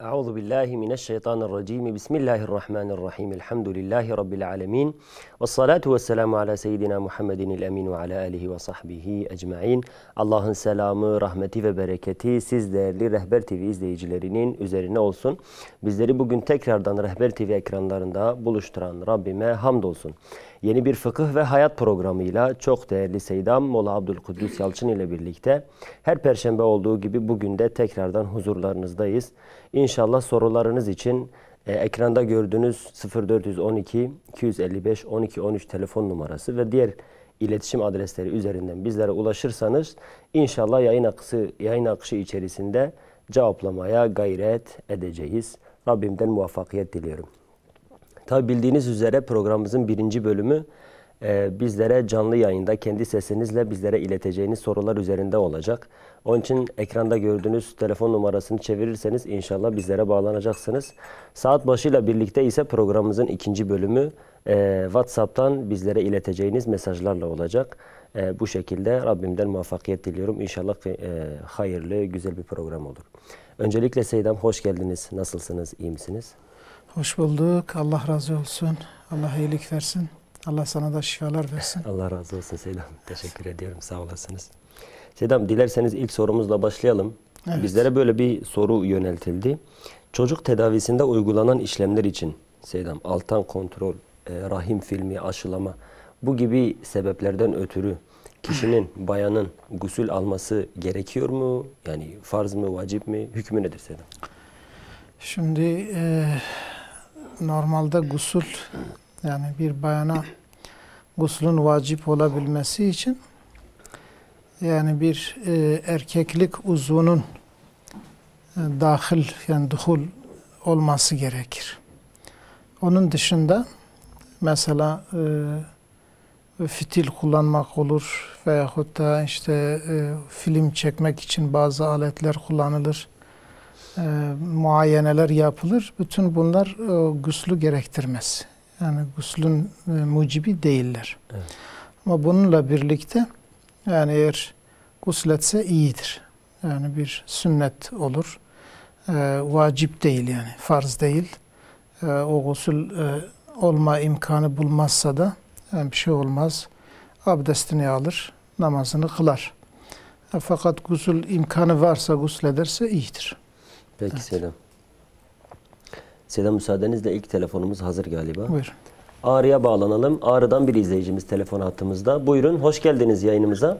Euzu billahi mineşşeytanirracim. Bismillahirrahmanirrahim. Elhamdülillahi rabbil alamin. Ves salatu vesselamu ala seyyidina Muhammedinil emin ve ala alihi ve sahbihi ecmaîn. Allah'ın selamı, rahmeti ve bereketi siz değerli Rehber TV izleyicilerinin üzerine olsun. Bizleri bugün tekrardan Rehber TV ekranlarında buluşturan Rabbime hamdolsun. Yeni bir fıkıh ve hayat programıyla çok değerli Seyyidam Molla Abdülkuddüs Yalçın ile birlikte her perşembe olduğu gibi bugün de tekrardan huzurlarınızdayız. İnşallah sorularınız için ekranda gördüğünüz 0412 255 12 13 telefon numarası ve diğer iletişim adresleri üzerinden bizlere ulaşırsanız inşallah yayın akışı içerisinde cevaplamaya gayret edeceğiz. Rabbimden muvaffakiyet diliyorum. Tabi bildiğiniz üzere programımızın birinci bölümü bizlere canlı yayında kendi sesinizle bizlere ileteceğiniz sorular üzerinde olacak. Onun için ekranda gördüğünüz telefon numarasını çevirirseniz inşallah bizlere bağlanacaksınız. Saat başıyla birlikte ise programımızın ikinci bölümü WhatsApp'tan bizlere ileteceğiniz mesajlarla olacak. Bu şekilde Rabbimden muvaffakiyet diliyorum. İnşallah hayırlı, güzel bir program olur. Öncelikle Seyyidam hoş geldiniz. Nasılsınız? İyi misiniz? Hoş bulduk. Allah razı olsun. Allah iyilik versin. Allah sana da şifalar versin. Allah razı olsun Seyyidam. Teşekkür ediyorum. Sağ olasınız. Seyyidam dilerseniz ilk sorumuzla başlayalım. Evet. Bizlere böyle bir soru yöneltildi. Çocuk tedavisinde uygulanan işlemler için Seyyidam altan kontrol, rahim filmi, aşılama bu gibi sebeplerden ötürü kişinin, bayanın gusül alması gerekiyor mu? Yani farz mı, vacip mi? Hükmü nedir Seyyidam? Şimdi normalde gusül, yani bir bayana guslün vacip olabilmesi için yani bir erkeklik uzvunun dahil, yani duhul olması gerekir. Onun dışında mesela fitil kullanmak olur veyahut da işte film çekmek için bazı aletler kullanılır. Muayeneler yapılır. Bütün bunlar guslü gerektirmez. Yani guslün mucibi değiller. Evet. Ama bununla birlikte yani eğer gusletse iyidir. Yani bir sünnet olur. Vacip değil, yani farz değil. O gusül olma imkanı bulmazsa da yani bir şey olmaz. Abdestini alır, namazını kılar. Fakat gusül imkanı varsa guslederse iyidir. Peki evet. Selam. Selam, müsaadenizle ilk telefonumuz hazır galiba. Buyur. Ağrı'ya bağlanalım. Ağrı'dan bir izleyicimiz telefon hattımızda. Buyurun, hoş geldiniz yayınımıza.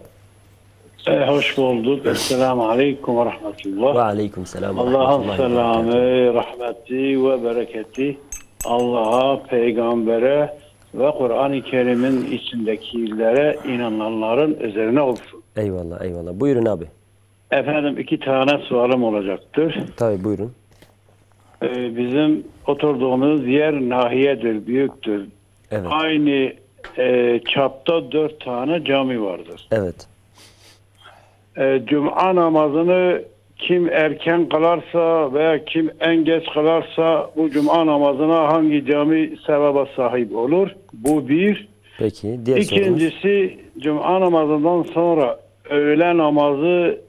Hoş bulduk. Esselamu Aleyküm ve Rahmetullah. Ve Aleyküm Selam ve Allah'ın selamı, rahmeti ve bereketi Allah'a, peygambere ve Kur'an-ı Kerim'in içindekilere inananların üzerine olsun. Eyvallah, eyvallah. Buyurun abi. Efendim, 2 tane sualım olacaktır. Tabii, buyurun. Bizim oturduğumuz yer nahiyedir, büyüktür. Evet. Aynı çapta 4 tane cami vardır. Evet. Cuma namazını kim erken kılarsa veya kim en geç kılarsa bu cuma namazına hangi cami sevaba sahip olur? Bu bir. Peki, diğer İkincisi, cuma namazından sonra öğle namazı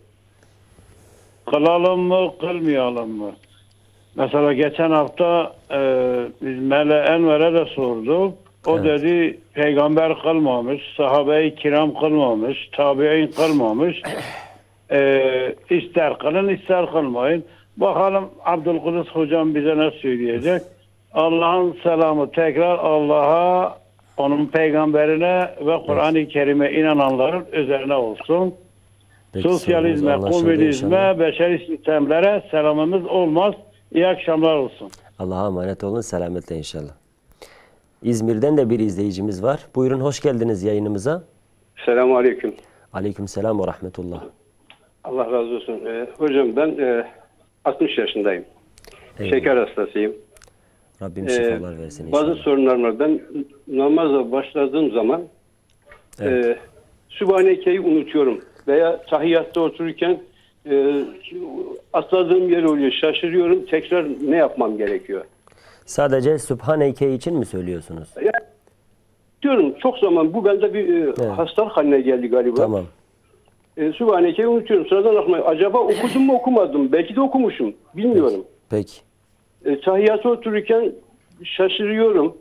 kılalım mı, kılmayalım mı? Mesela geçen hafta biz Mele Enver'e de sorduk. O evet. dedi peygamber kılmamış, sahabe-i kiram kılmamış, tabi'in kılmamış. İster kılın, ister kılmayın. Bakalım Abdülkudüs hocam bize ne söyleyecek? Allah'ın selamı tekrar Allah'a, onun peygamberine ve Kur'an-ı Kerim'e inananların üzerine olsun. Peki, Sosyalizme, komünizme, beşeri sistemlere selamımız olmaz. İyi akşamlar olsun. Allah'a emanet olun. Selametle inşallah. İzmir'den de bir izleyicimiz var. Buyurun, hoş geldiniz yayınımıza. Selamun Aleyküm. Aleyküm selam ve rahmetullah. Allah razı olsun. Hocam ben 60 yaşındayım. Eyvallah. Şeker hastasıyım. Rabbim şifalar versin inşallah. Bazı sorunlarım var. Ben namaza başladığım zaman evet. Sübhaneke'yi unutuyorum. Veya tahiyyatta otururken atladığım yer oluyor. Şaşırıyorum. Tekrar ne yapmam gerekiyor? Sadece Sübhaneke için mi söylüyorsunuz? Ya, diyorum çok zaman bu bende bir evet. hastalık haline geldi galiba. Tamam. Sübhaneke'yi unutuyorum. Sıradan aklıma acaba okudum mu okumadım? Belki de okumuşum. Bilmiyorum. Peki. Tahiyyata otururken şaşırıyorum.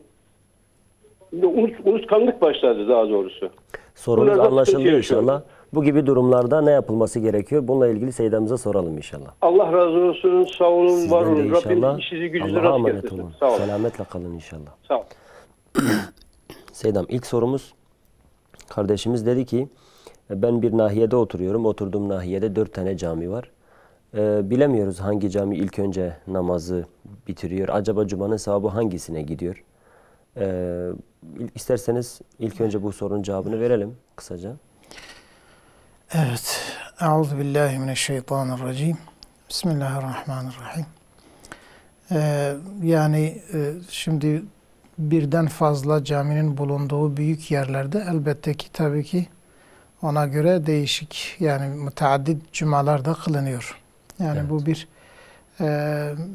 Unutkanlık başladı daha doğrusu. Sorunuz Bunlarda anlaşıldı sıkıntı yaşıyorum. inşallah. Bu gibi durumlarda ne yapılması gerekiyor? Bununla ilgili Seyyidimize soralım inşallah. Allah razı olsun. Sağ olun, Sizden var de olun. inşallah. Rabbim işinizi gücünüzü Allah'a rast emanet getirsin. olun. Sağ olun. Selametle kalın inşallah. Sağ olun. Seydam, ilk sorumuz, kardeşimiz dedi ki ben bir nahiyede oturuyorum. Oturduğum nahiyede 4 tane cami var. Bilemiyoruz hangi cami ilk önce namazı bitiriyor. Acaba Cuma'nın sevabı hangisine gidiyor? İsterseniz ilk önce bu sorunun cevabını verelim kısaca. Evet. Euzubillahimineşşeytanirracim. Bismillahirrahmanirrahim. Yani şimdi birden fazla caminin bulunduğu büyük yerlerde elbette ki tabii ki ona göre değişik yani müteaddit cumalar da kılınıyor. Yani Evet. bu bir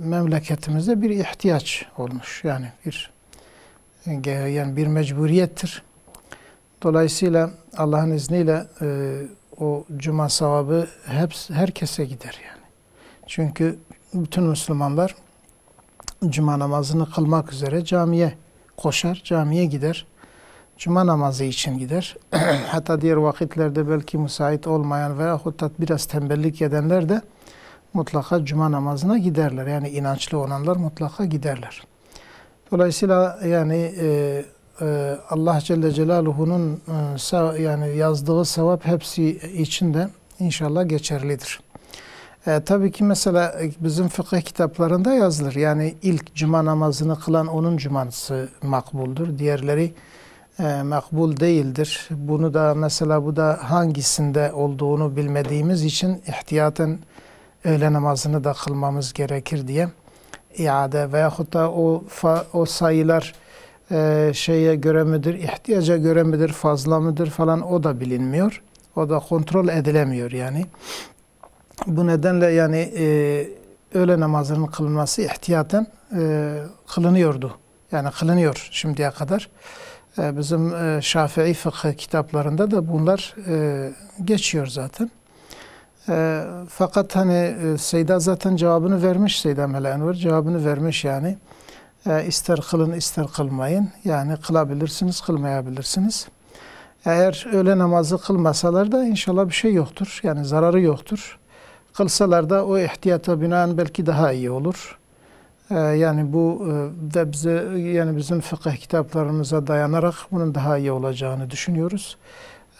memleketimizde bir ihtiyaç olmuş. Yani bir mecburiyettir. Dolayısıyla Allah'ın izniyle o cuma sevabı herkese gider yani. Çünkü bütün Müslümanlar cuma namazını kılmak üzere camiye koşar, camiye gider. Cuma namazı için gider. Hatta diğer vakitlerde belki müsait olmayan veyahut da biraz tembellik edenler de mutlaka cuma namazına giderler. Yani inançlı olanlar mutlaka giderler. Dolayısıyla yani Allah Celle Celaluhu'nun yani yazdığı sevap hepsi için de inşallah geçerlidir. Tabii ki mesela bizim fıkıh kitaplarında yazılır. Yani ilk cuma namazını kılan onun cuması makbuldür. Diğerleri makbul değildir. Bunu da mesela bu da hangisinde olduğunu bilmediğimiz için ihtiyaten öğle namazını da kılmamız gerekir diye iade veyahut da o sayılar şeye göre midir, ihtiyaca göre midir, fazla mıdır falan o da bilinmiyor. O da kontrol edilemiyor yani. Bu nedenle yani öğle namazının kılınması ihtiyaten kılınıyordu. Yani kılınıyor şimdiye kadar. Bizim Şafii fıkıh kitaplarında da bunlar geçiyor zaten. Fakat hani Seyda zaten cevabını vermiş, Seyda Mela Enver cevabını vermiş yani. İster kılın ister kılmayın. Yani kılabilirsiniz, kılmayabilirsiniz. Eğer öğle namazı kılmasalar da inşallah bir şey yoktur. Yani zararı yoktur. Kılsalar da o ihtiyata binaen belki daha iyi olur. Yani bu da bize yani bizim fıkıh kitaplarımıza dayanarak bunun daha iyi olacağını düşünüyoruz.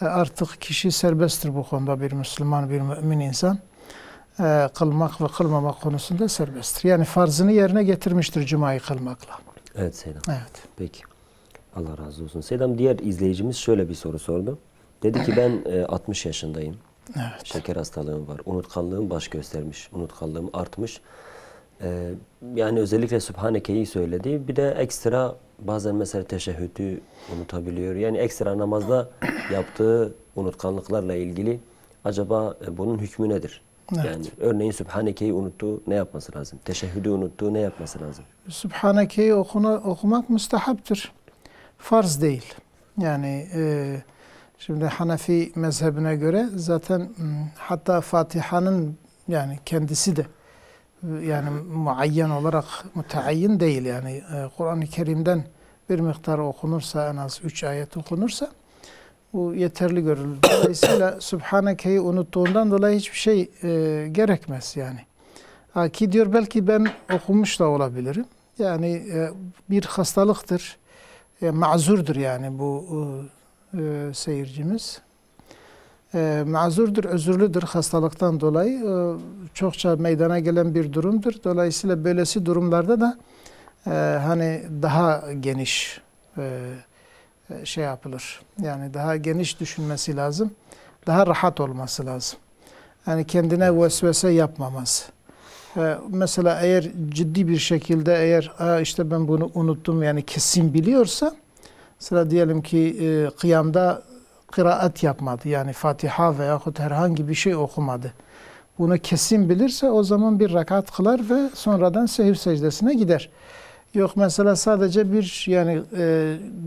Artık kişi serbesttir bu konuda, bir Müslüman, bir mümin insan. Kılmak ve kılmamak konusunda serbesttir. Yani farzını yerine getirmiştir Cuma'yı kılmakla. Evet Seydam. Evet. Peki. Allah razı olsun. Seydam, diğer izleyicimiz şöyle bir soru sordu. Dedi ki ben 60 yaşındayım. Evet. Şeker hastalığım var. Unutkanlığım baş göstermiş. Unutkanlığım artmış. Yani özellikle Sübhaneke'yi söyledi. Bir de ekstra bazen mesela teşehhüdü unutabiliyor. Yani ekstra namazda yaptığı unutkanlıklarla ilgili acaba bunun hükmü nedir? Evet. Yani örneğin Sübhaneke'yi unuttu, ne yapması lazım? Teşehhüdü unuttu, ne yapması lazım? Sübhaneke'yi okumak müstehaptır. Farz değil. Yani şimdi Hanefi mezhebine göre zaten hatta Fatiha'nın yani kendisi de yani muayyen olarak müteayyin değil. Yani Kur'an-ı Kerim'den bir miktar okunursa, en az 3 ayet okunursa bu yeterli görülür. Dolayısıyla Sübhaneke'yi unuttuğundan dolayı hiçbir şey gerekmez yani. Ki diyor belki ben okumuş da olabilirim. Yani bir hastalıktır. Mazurdur yani bu seyircimiz. Mazurdur, özürlüdür hastalıktan dolayı. Çokça meydana gelen bir durumdur. Dolayısıyla böylesi durumlarda da hani daha geniş şey yapılır. Yani daha geniş düşünmesi lazım. Daha rahat olması lazım. Yani kendine vesvese yapmaması. Mesela eğer ciddi bir şekilde eğer işte ben bunu unuttum yani kesin biliyorsa, mesela diyelim ki kıyamda kıraat yapmadı. Yani Fatiha veyahut herhangi bir şey okumadı. Bunu kesin bilirse o zaman bir rekat kılar ve sonradan sehv secdesine gider. Yok mesela sadece bir yani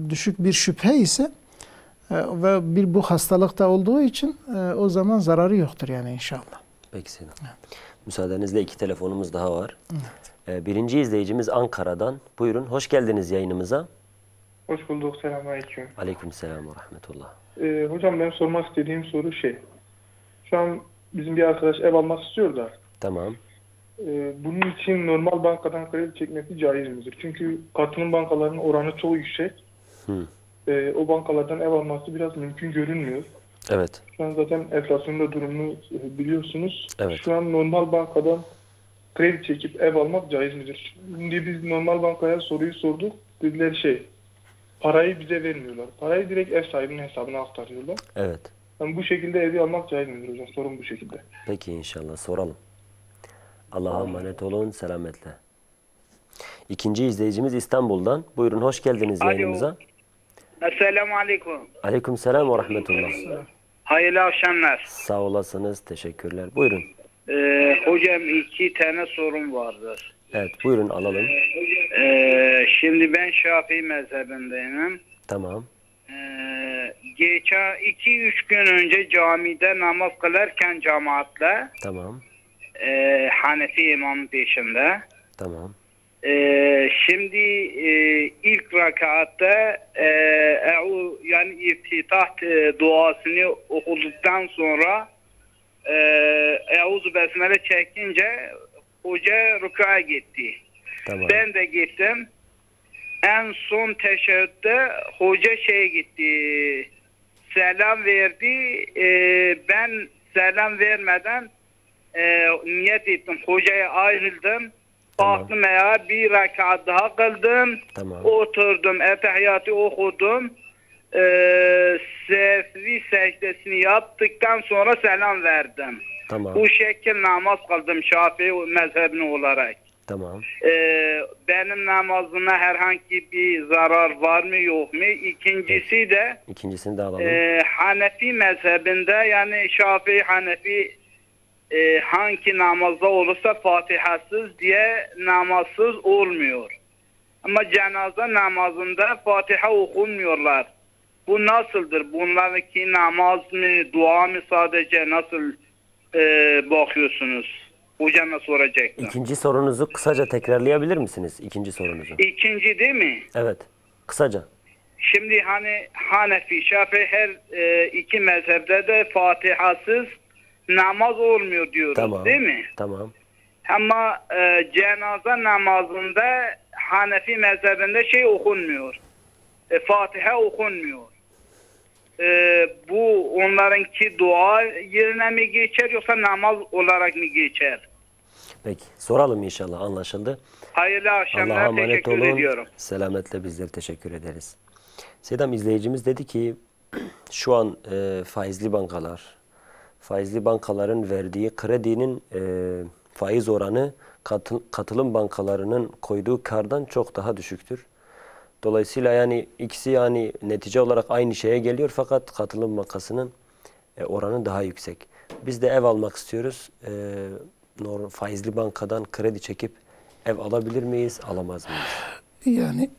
düşük bir şüphe ise ve bu hastalıkta olduğu için o zaman zararı yoktur yani inşallah. Peki Seydam. Evet. Müsaadenizle 2 telefonumuz daha var. Birinci izleyicimiz Ankara'dan. Buyurun, hoş geldiniz yayınımıza. Hoş bulduk. Selamünaleyküm. Aleykümselam ve rahmetullah. Hocam benim sormak istediğim soru şu an bizim bir arkadaş ev almak istiyor da Tamam. bunun için normal bankadan kredi çekmesi caiz midir? Çünkü katılım bankalarının oranı çok yüksek. O bankalardan ev alması biraz mümkün görünmüyor. Evet. Şu an zaten enflasyonda durumunu biliyorsunuz. Evet. Şu an normal bankadan kredi çekip ev almak caiz midir? Şimdi biz normal bankaya soruyu sorduk. Dediler parayı bize vermiyorlar. Parayı direkt ev sahibinin hesabına aktarıyorlar. Evet. Yani bu şekilde evi almak caiz midir hocam? Sorun bu şekilde. Peki inşallah soralım. Allah'a emanet olun, selametle. İkinci izleyicimiz İstanbul'dan. Buyurun, hoş geldiniz yayınımıza. Esselamu Aleyküm. Aleykümselam ve rahmetullah. Hayırlı akşamlar. Sağ olasınız, teşekkürler. Buyurun. Hocam 2 tane sorum vardır. Evet, buyurun alalım. Şimdi ben Şafii mezhebindeyim. Tamam. Geçen 2-3 gün önce camide namaz kılarken cemaatle Tamam. Hanefi imamın peşinde. Tamam. Şimdi ilk rakatta yani iftitah duasını okuduktan sonra Euzu Besmele çekince hoca rükûa gitti. Tamam. Ben de gittim. En son teşehhütte hoca gitti. Selam verdi. Ben selam vermeden niyet ettim. Hocaya ayrıldım. Tamam. Baktım eğer bir rekat daha kıldım. Tamam. Oturdum. Etehiyatı okudum. Sehvi secdesini yaptıktan sonra selam verdim. Tamam. Bu şekil namaz kıldım Şafii mezhebine olarak. Tamam. Benim namazıma herhangi bir zarar var mı yok mu? İkincisi de İkincisini de alalım. Hanefi mezhebinde yani Şafii Hanefi hangi namazda olursa Fatihasız diye namazsız olmuyor. Ama cenaze namazında Fatiha okunmuyorlar. Bu nasıldır? Bunlarınki namaz mı, dua mı sadece nasıl bakıyorsunuz? Hocama soracaktım. İkinci sorunuzu kısaca tekrarlayabilir misiniz? İkinci sorunuzu. İkinci değil mi? Evet. Kısaca. Şimdi hani Hanefi, Şafii her iki mezhepte de Fatihasız namaz olmuyor diyoruz Tamam. değil mi? Tamam. Ama cenaze namazında Hanefi mezhebinde okunmuyor. Fatiha okunmuyor. Bu onlarınki dua yerine mi geçer yoksa namaz olarak mı geçer? Peki. Soralım inşallah. Anlaşıldı. Hayırlı Allah'a akşamlar. emanet Teşekkür olun. ediyorum. Selametle bizler teşekkür ederiz. Sedam izleyicimiz dedi ki şu an faizli bankaların verdiği kredinin faiz oranı katılım bankalarının koyduğu kardan çok daha düşüktür. Dolayısıyla yani ikisi yani netice olarak aynı şeye geliyor fakat katılım bankasının oranı daha yüksek. Biz de ev almak istiyoruz. Faizli bankadan kredi çekip ev alabilir miyiz, alamaz mıyız? Yani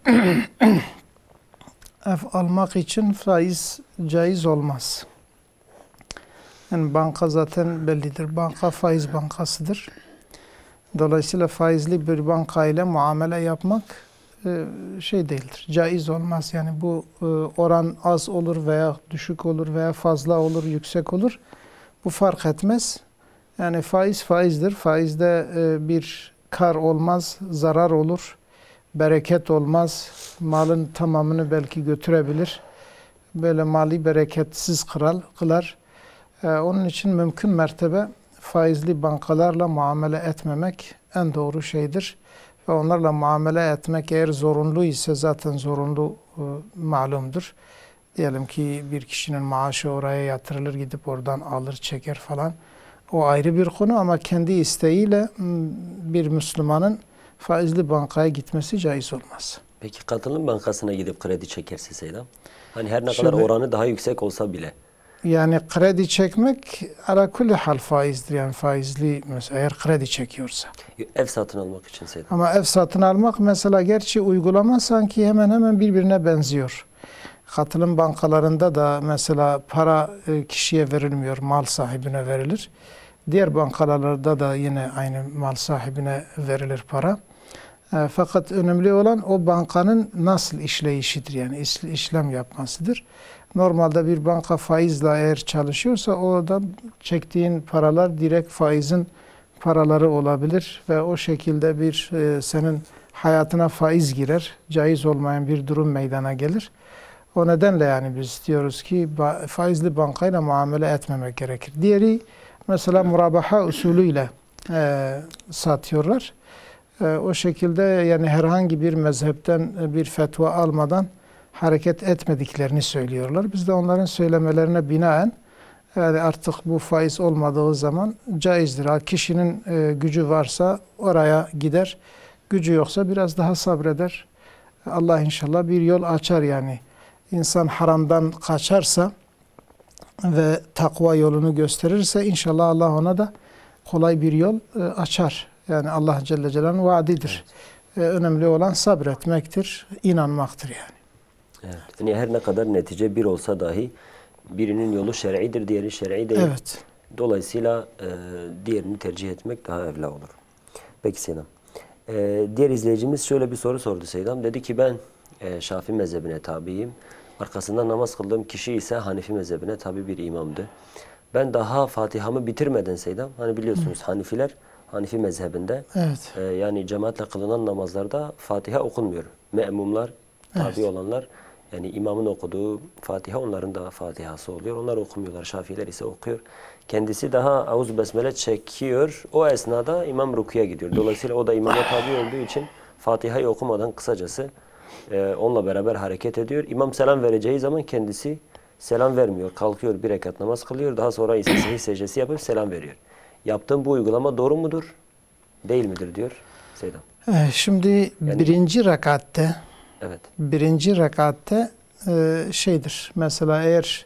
ev almak için faiz caiz olmaz. Yani banka zaten bellidir. Banka faiz bankasıdır. Dolayısıyla faizli bir banka ile muamele yapmak değildir. Caiz olmaz. Yani bu oran az olur veya düşük olur veya fazla olur, yüksek olur. Bu fark etmez. Yani faiz faizdir. Faizde bir kar olmaz, zarar olur, bereket olmaz. Malın tamamını belki götürebilir. Böyle mali bereketsiz kılar. Onun için mümkün mertebe faizli bankalarla muamele etmemek en doğru şeydir. Ve onlarla muamele etmek eğer zorunlu ise zaten zorunlu malumdur. Diyelim ki bir kişinin maaşı oraya yatırılır, gidip oradan alır, çeker falan. O ayrı bir konu ama kendi isteğiyle bir Müslümanın faizli bankaya gitmesi caiz olmaz. Peki katılım bankasına gidip kredi çekerse Seydam? Hani her ne kadar oranı daha yüksek olsa bile. Yani kredi çekmek ala kulli hal faizdir. Yani faizli mesela eğer kredi çekiyorsa. Ev satın almak için Seydam. Ama ev satın almak mesela gerçi uygulama sanki hemen hemen birbirine benziyor. Katılım bankalarında da mesela para kişiye verilmiyor, mal sahibine verilir. Diğer bankalarda da yine aynı mal sahibine verilir para. Fakat önemli olan o bankanın nasıl işleyişidir, yani işlem yapmasıdır. Normalde bir banka faizle eğer çalışıyorsa o da çektiğin paralar direkt faizin paraları olabilir ve o şekilde bir senin hayatına faiz girer. Caiz olmayan bir durum meydana gelir. O nedenle yani biz diyoruz ki faizli bankayla muamele etmemek gerekir. Diğeri mesela murabaha usulüyle satıyorlar. O şekilde yani herhangi bir mezhepten bir fetva almadan hareket etmediklerini söylüyorlar. Biz de onların söylemelerine binaen yani artık bu faiz olmadığı zaman caizdir. Kişinin gücü varsa oraya gider. Gücü yoksa biraz daha sabreder. Allah inşallah bir yol açar yani. İnsan haramdan kaçarsa ve takva yolunu gösterirse inşallah Allah ona da kolay bir yol açar. Yani Allah Celle Celaluhu'nun vaadidir. Önemli olan sabretmektir, inanmaktır yani. Evet. Yani her ne kadar netice bir olsa dahi birinin yolu şer'idir, diğeri şer'i değil. Evet. Dolayısıyla diğerini tercih etmek daha evla olur. Peki Seydam. Diğer izleyicimiz şöyle bir soru sordu Seydam. Dedi ki ben Şafii mezhebine tabiyim. Arkasında namaz kıldığım kişi ise Hanefi mezhebine tabi bir imamdı. Ben daha Fatiha'mı bitirmeden Seydam, hani biliyorsunuz Hanifiler, Hanefi mezhebinde Evet. Yani cemaatle kılınan namazlarda Fatiha okunmuyor. Me'mumlar, tabi olanlar yani imamın okuduğu Fatiha onların da Fatihası oluyor. Onlar okumuyorlar. Şafiiler ise okuyor. Kendisi daha Auz Besmele çekiyor. O esnada imam rukuya gidiyor. Dolayısıyla o da imama tabi olduğu için Fatiha'yı okumadan kısacası onunla beraber hareket ediyor. İmam selam vereceği zaman kendisi selam vermiyor. Kalkıyor, bir rekat namaz kılıyor. Daha sonra ise sehih secdesi yapıp selam veriyor. Yaptığım bu uygulama doğru mudur? Değil midir diyor Seydam. Şimdi birinci rekatte Evet. birinci rekatte şeydir. Mesela eğer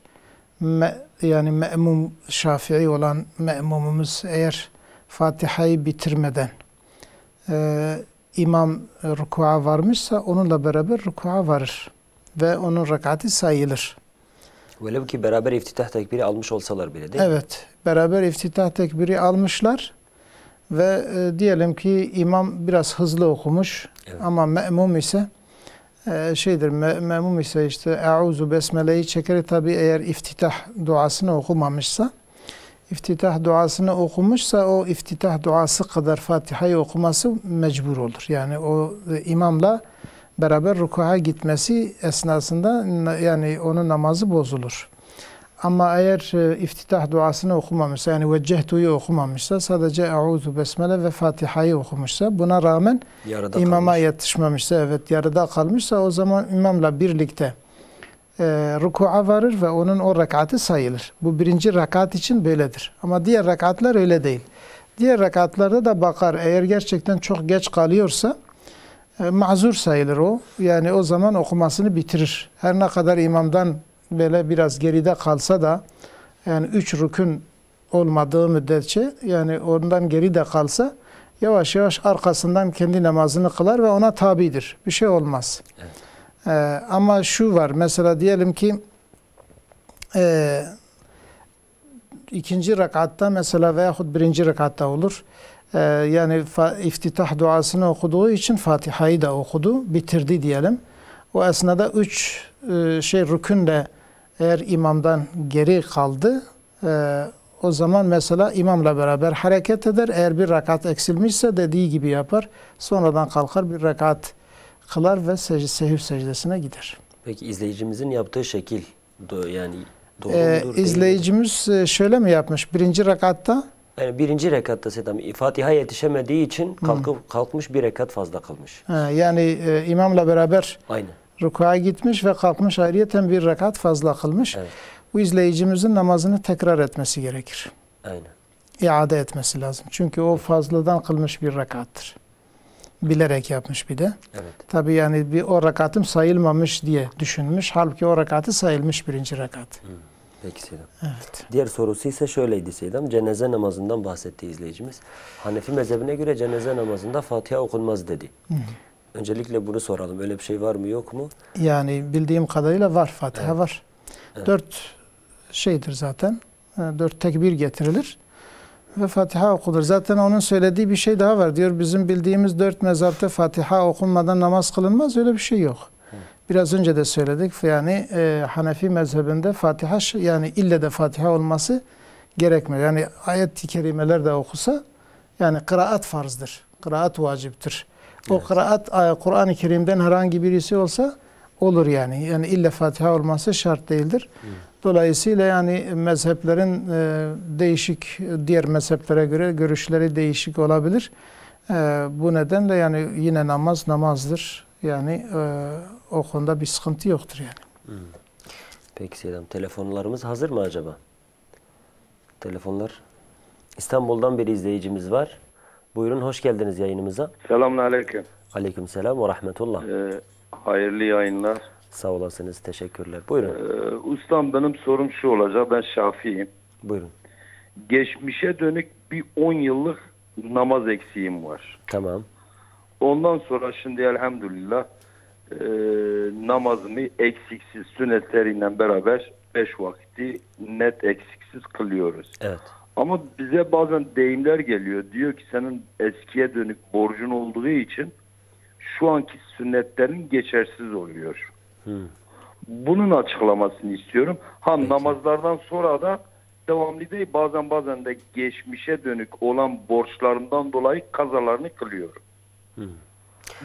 yani me'mum Şafii olan me'mumumuz eğer Fatiha'yı bitirmeden imam rükûa varmışsa onunla beraber rükûa varır ve onun rekatı sayılır. Velev ki beraber iftitah tekbiri almış olsalar bile değil mi? Evet. Beraber iftitah tekbiri almışlar ve diyelim ki imam biraz hızlı okumuş ama me'mum ise me'mum ise işte Eûzu Besmele'yi çeker, tabi eğer iftitah duasını okumamışsa, iftitah duasını okumuşsa o iftitah duası kadar Fatiha'yı okuması mecbur olur. Yani o imamla beraber rükûa gitmesi esnasında yani onun namazı bozulur. Ama eğer iftitah duasını okumamışsa, yani Veccehtu'yu okumamışsa, sadece Eûzu Besmele ve Fatiha'yı okumuşsa, buna rağmen Yarıda imama kalmış. yetişmemişse, evet yarıda kalmışsa o zaman imamla birlikte rükûa varır ve onun o rekatı sayılır. Bu birinci rekat için böyledir. Ama diğer rekatlar öyle değil. Diğer rekatlarda da bakar, eğer gerçekten çok geç kalıyorsa mazur sayılır o. Yani o zaman okumasını bitirir. Her ne kadar imamdan böyle biraz geride kalsa da, yani 3 rükün olmadığı müddetçe, yani ondan geride kalsa yavaş yavaş arkasından kendi namazını kılar ve ona tabidir. Bir şey olmaz. Evet. Ama şu var, mesela diyelim ki ikinci rekatta mesela veyahut birinci rekatta olur. Yani iftitah duasını okuduğu için Fatiha'yı da okudu, bitirdi diyelim. O esnada 3 rükün de eğer imamdan geri kaldı, o zaman mesela imamla beraber hareket eder. Eğer bir rekat eksilmişse dediği gibi yapar. Sonradan kalkar bir rekat kılar ve sehif secdesine gider. Peki izleyicimizin yaptığı şekil yani doğru mudur? İzleyicimiz şöyle mi yapmış? Birinci rekatta Yani birinci rekatta Seydam Fatiha yetişemediği için kalkmış bir rekat fazla kılmış. yani imamla beraber Aynı. rükûa gitmiş ve kalkmış ayrıyeten bir rekat fazla kılmış. Evet. Bu izleyicimizin namazını tekrar etmesi gerekir. Aynen. İade etmesi lazım. Çünkü o fazladan kılmış bir rekattır. Bilerek yapmış bir de. Evet. Tabi yani o rekatım sayılmamış diye düşünmüş. Halbuki o rekatı sayılmış birinci rekat. Peki Seydam. Evet. Diğer sorusu ise şöyleydi Seydam. Cenaze namazından bahsetti izleyicimiz. Hanefi mezhebine göre cenaze namazında Fatiha okunmaz dedi. Öncelikle bunu soralım. Öyle bir şey var mı yok mu? Yani bildiğim kadarıyla var. Fatiha Evet. var. Evet. 4 şeydir zaten. 4 tekbir getirilir. ve Fatiha okunur. Zaten onun söylediği bir şey daha var. Diyor bizim bildiğimiz 4 mezhepte Fatiha okunmadan namaz kılınmaz. Öyle bir şey yok. Biraz önce de söyledik. Yani Hanefi mezhebinde Fatiha yani ille de Fatiha olması gerekmiyor. Yani ayet-i kerimeler de okusa yani kıraat farzdır. Kıraat vaciptir. O kıraat Kur'an-ı Kerim'den herhangi birisi olsa olur yani. Yani ille Fatiha olması şart değildir. Dolayısıyla yani mezheplerin değişik, diğer mezheplere göre görüşleri değişik olabilir. Bu nedenle yani yine namaz namazdır. Yani o konuda bir sıkıntı yoktur yani. Peki Seydam, telefonlarımız hazır mı acaba? Telefonlar. İstanbul'dan bir izleyicimiz var. Buyurun, hoş geldiniz yayınımıza. Selamünaleyküm. Aleykümselam ve rahmetullah. Hayırlı yayınlar. Sağ olasınız, teşekkürler. Buyurun. Ustam benim sorum şu olacak, ben Şafii'yim. Buyurun. Geçmişe dönük bir 10 yıllık namaz eksiğim var. Tamam. Ondan sonra şimdi elhamdülillah namazımı eksiksiz sünnetleriyle beraber 5 vakti net eksiksiz kılıyoruz. Evet. Ama bize bazen deyimler geliyor. Diyor ki senin eskiye dönük borcun olduğu için şu anki sünnetlerin geçersiz oluyor. Bunun açıklamasını istiyorum. Peki. Namazlardan sonra da devamlı değil, bazen de geçmişe dönük olan borçlarından dolayı kazalarını kılıyor.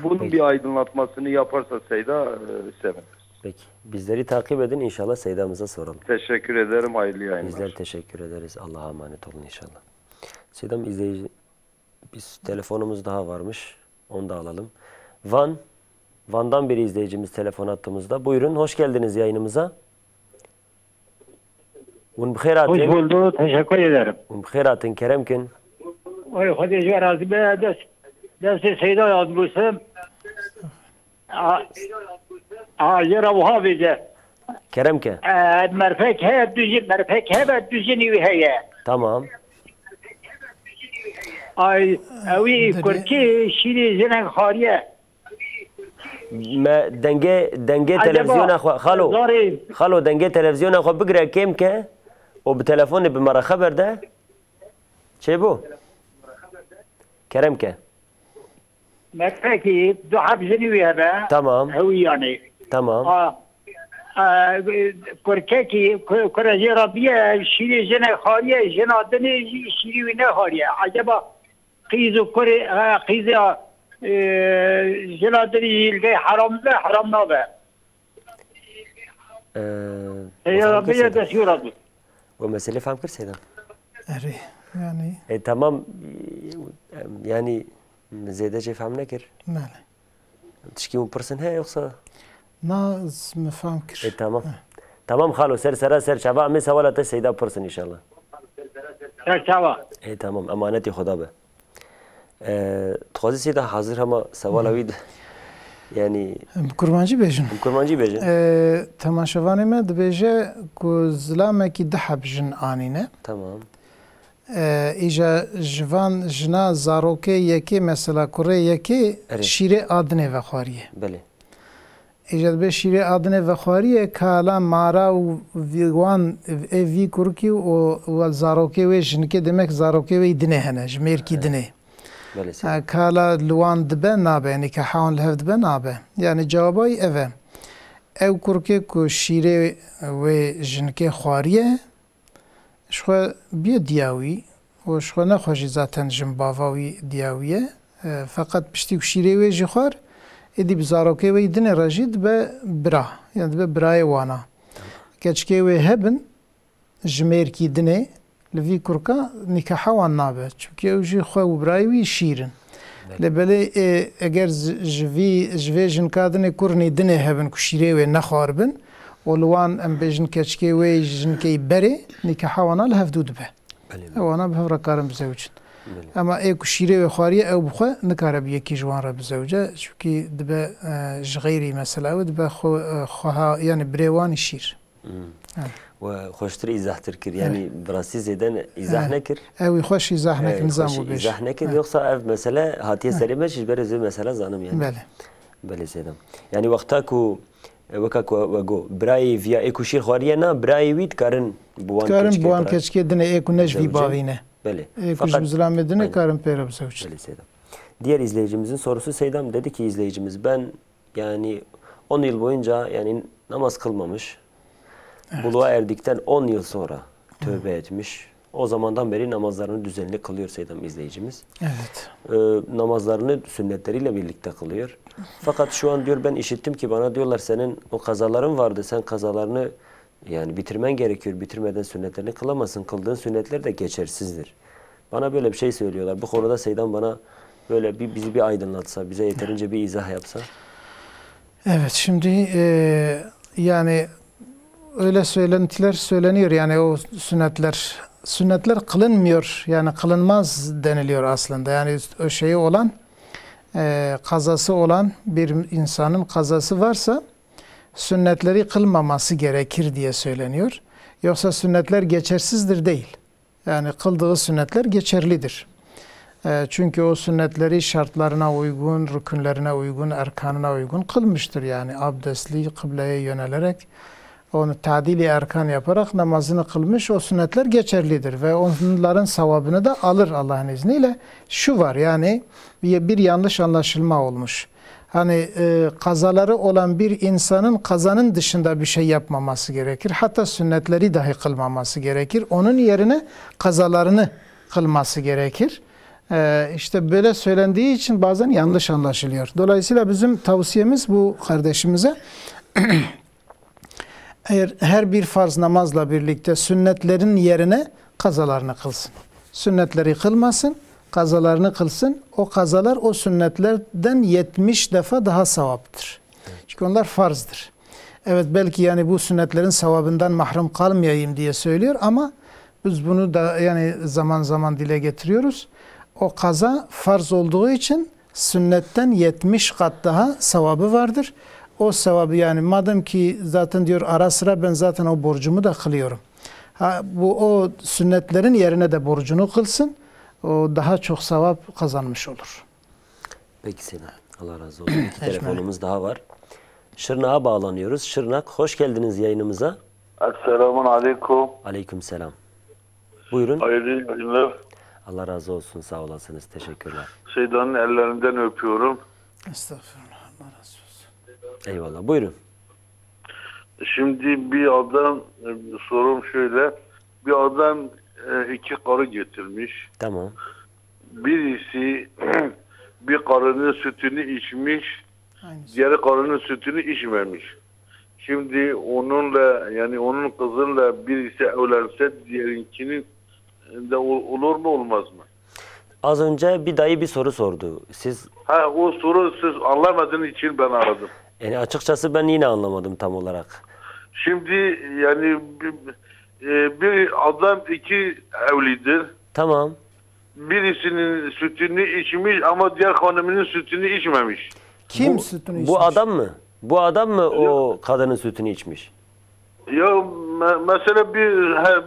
Bunun Peki. bir aydınlatmasını yaparsa Seyda seviniriz. Peki. Bizleri takip edin, inşallah Seyda'mıza soralım. Teşekkür ederim. Hayırlı yayınlar. Bizler teşekkür ederiz. Allah'a emanet olun inşallah. Seydam, izleyici, bir telefonumuz daha varmış. Onu da alalım. Van'dan bir izleyicimiz telefon attığımızda. Buyurun, hoş geldiniz yayınımıza. Hoş bulduk, teşekkür ederim. Bxeyratın, keremkin. Oy, Hadice razı be, dersi Seyda yazmışım. Yara buha bize. Keremke. Merfek hep düzeni heye. Tamam. Ay, evi kurki şiri zenen hariye. Denge televizyona Xalo denge televizyona xo bigre kemke o bi telefonu bi mara xeber de çe bu? Keremke. Merfeki du habzeni hebe. Tamam. Evi yani. Tamam. Kurkeki kuraje Rabbiye şiri zenen hariye jenadını şiri ne hariye. Acaba kıyzu جلادری یلگه حرام نه حرام نبه. یا بیاد دستور بود. و مسئله فهم کرد سیدم. Eri yani. Tamam, yani زیاده چه فهم نکر. Mele. تشکی مپرسن هی yoksa. Naz mefam kir. Tamam. Tamam خالو سر شبا می سوالات سیدا پرسن inşallah. سر شبا. Tamam, emaneti Xuda be. تخوازی سیدا حاضر همه سوال هوید yani kurmancı bejin. Kurmancı bejin. Temaşavanı me dbeje ku zlameki dahab jin anine. Tamam. İja jvan jina zaroke yeki mesela kure yeki şire adne ve khariye. Bele. İja be şire adne ve khariye kala mara u viwan evi kurki o zaroke ve jinke demek zaroke ve idne hene jmerki dine. Kala luan dibe nabe, nikahan lev dibe nabe. Yani cevabay eve. Ev kurke ku şire ve jinke khariye şo bir diyavi و شو نخواهی زاتن جم باوی دیاویه فقط پشتی کشیری و جخار ادی بزاروکی و دن راجید به برا یعنی به برای وانا کچکی و هبن جمیر کی دنه لوی کرکا نکاح وان نابه چونکه اوجی خو و برای وی شیرن لبله اگر جوی جن کادنه کرنی دنه هبن کشیری و نخوار بن ولوان ام بجن کچکی و جن کی بری نکاح وانا لهفدود به وانا بهفر کارم بزوجن اما ایک شیره و خواریه او بخوا نکاره بی یکی جوان را بزوجه چونکی دبه جغیری مثلا و دبه خواه یعنی بریوانی شیر و خوشتر ایزاح ترکر یعنی براستی زیدن ایزاح نکر اوی خوش ایزاح نکر نظام بو بیش ایزاح نکر یوکسا اف مثلا هاتیه سریمه چیز بره زی مثلا زانم یعنی بله زیدم یعنی وقتا کو وکاک وگو برای ویا ایکو شیر خواریه نه برای وید کارن بوان کچکی دنه ایکو نجوی باوینه Beli. Kuş bizler Medine Aynen. karın peyre bize uçtu. Beli Seydam. Diğer izleyicimizin sorusu Seydam, dedi ki izleyicimiz, ben yani 10 yıl boyunca yani namaz kılmamış. Buluğa erdikten 10 yıl sonra tövbe etmiş. O zamandan beri namazlarını düzenli kılıyor Seydam izleyicimiz. Evet. Namazlarını sünnetleriyle birlikte kılıyor. Fakat şu an diyor, ben işittim ki bana diyorlar senin o kazaların vardı. Sen kazalarını yani bitirmen gerekiyor. Bitirmeden sünnetlerini kılamazsın. Kıldığın sünnetler de geçersizdir. Bana böyle bir şey söylüyorlar. Bu konuda Seydam bana böyle bizi bir aydınlatsa, bize yeterince bir izah yapsa. Evet, şimdi yani öyle söylentiler söyleniyor, yani o sünnetler kılınmıyor, yani kılınmaz deniliyor aslında. Yani o şeyi olan, kazası olan bir insanın kazası varsa sünnetleri kılmaması gerekir diye söyleniyor. Yoksa sünnetler geçersizdir değil. Yani kıldığı sünnetler geçerlidir. Çünkü o sünnetleri şartlarına uygun, rükünlerine uygun, erkanına uygun kılmıştır. Yani abdestli, kıbleye yönelerek, onu tadili erkan yaparak namazını kılmış, o sünnetler geçerlidir. Ve onların sevabını da alır Allah'ın izniyle. Şu var, yani bir yanlış anlaşılma olmuş. Hani kazaları olan bir insanın kazanın dışında bir şey yapmaması gerekir. Hatta sünnetleri dahi kılmaması gerekir. Onun yerine kazalarını kılması gerekir. İşte böyle söylendiği için bazen yanlış anlaşılıyor. Dolayısıyla bizim tavsiyemiz bu kardeşimize eğer her bir farz namazla birlikte sünnetlerin yerine kazalarını kılsın. Sünnetleri kılmasın, kazalarını kılsın. O kazalar o sünnetlerden 70 defa daha sevaptır. Çünkü onlar farzdır. Evet, belki yani bu sünnetlerin sevabından mahrum kalmayayım diye söylüyor ama biz bunu da yani zaman zaman dile getiriyoruz. O kaza farz olduğu için sünnetten 70 kat daha sevabı vardır. O sevabı, yani madem ki zaten diyor ara sıra ben zaten o borcumu da kılıyorum. O sünnetlerin yerine de borcunu kılsın. O daha çok sevap kazanmış olur. Peki Seydam, Allah razı olsun. İki telefonumuz daha var. Şırnak'a bağlanıyoruz. Şırnak, hoş geldiniz yayınımıza. Esselamun aleyküm. Aleykümselam. Buyurun. Hayırlı yayınlar. Allah razı olsun, sağ olasınız. Teşekkürler. Şeytanın ellerinden öpüyorum. Estağfurullah. Allah razı olsun. Eyvallah. Buyurun. Şimdi bir adam, sorum şöyle. Bir adam iki karı getirmiş. Tamam. Birisi bir karının sütünü içmiş. Diğer karının sütünü içmemiş. Şimdi onunla, yani onun kızınla birisi evlense diğerinkinin de olur mu olmaz mı? Az önce bir dayı bir soru sordu. Siz... O soru siz anlamadığınız için ben aradım. Yani açıkçası ben yine anlamadım tam olarak. Şimdi yani bir adam iki evlidir. Tamam. Birisinin sütünü içmiş ama diğer hanımının sütünü içmemiş. Kim sütünü içmiş? Bu adam mı? Bu adam mı o kadının sütünü içmiş? Ya mesela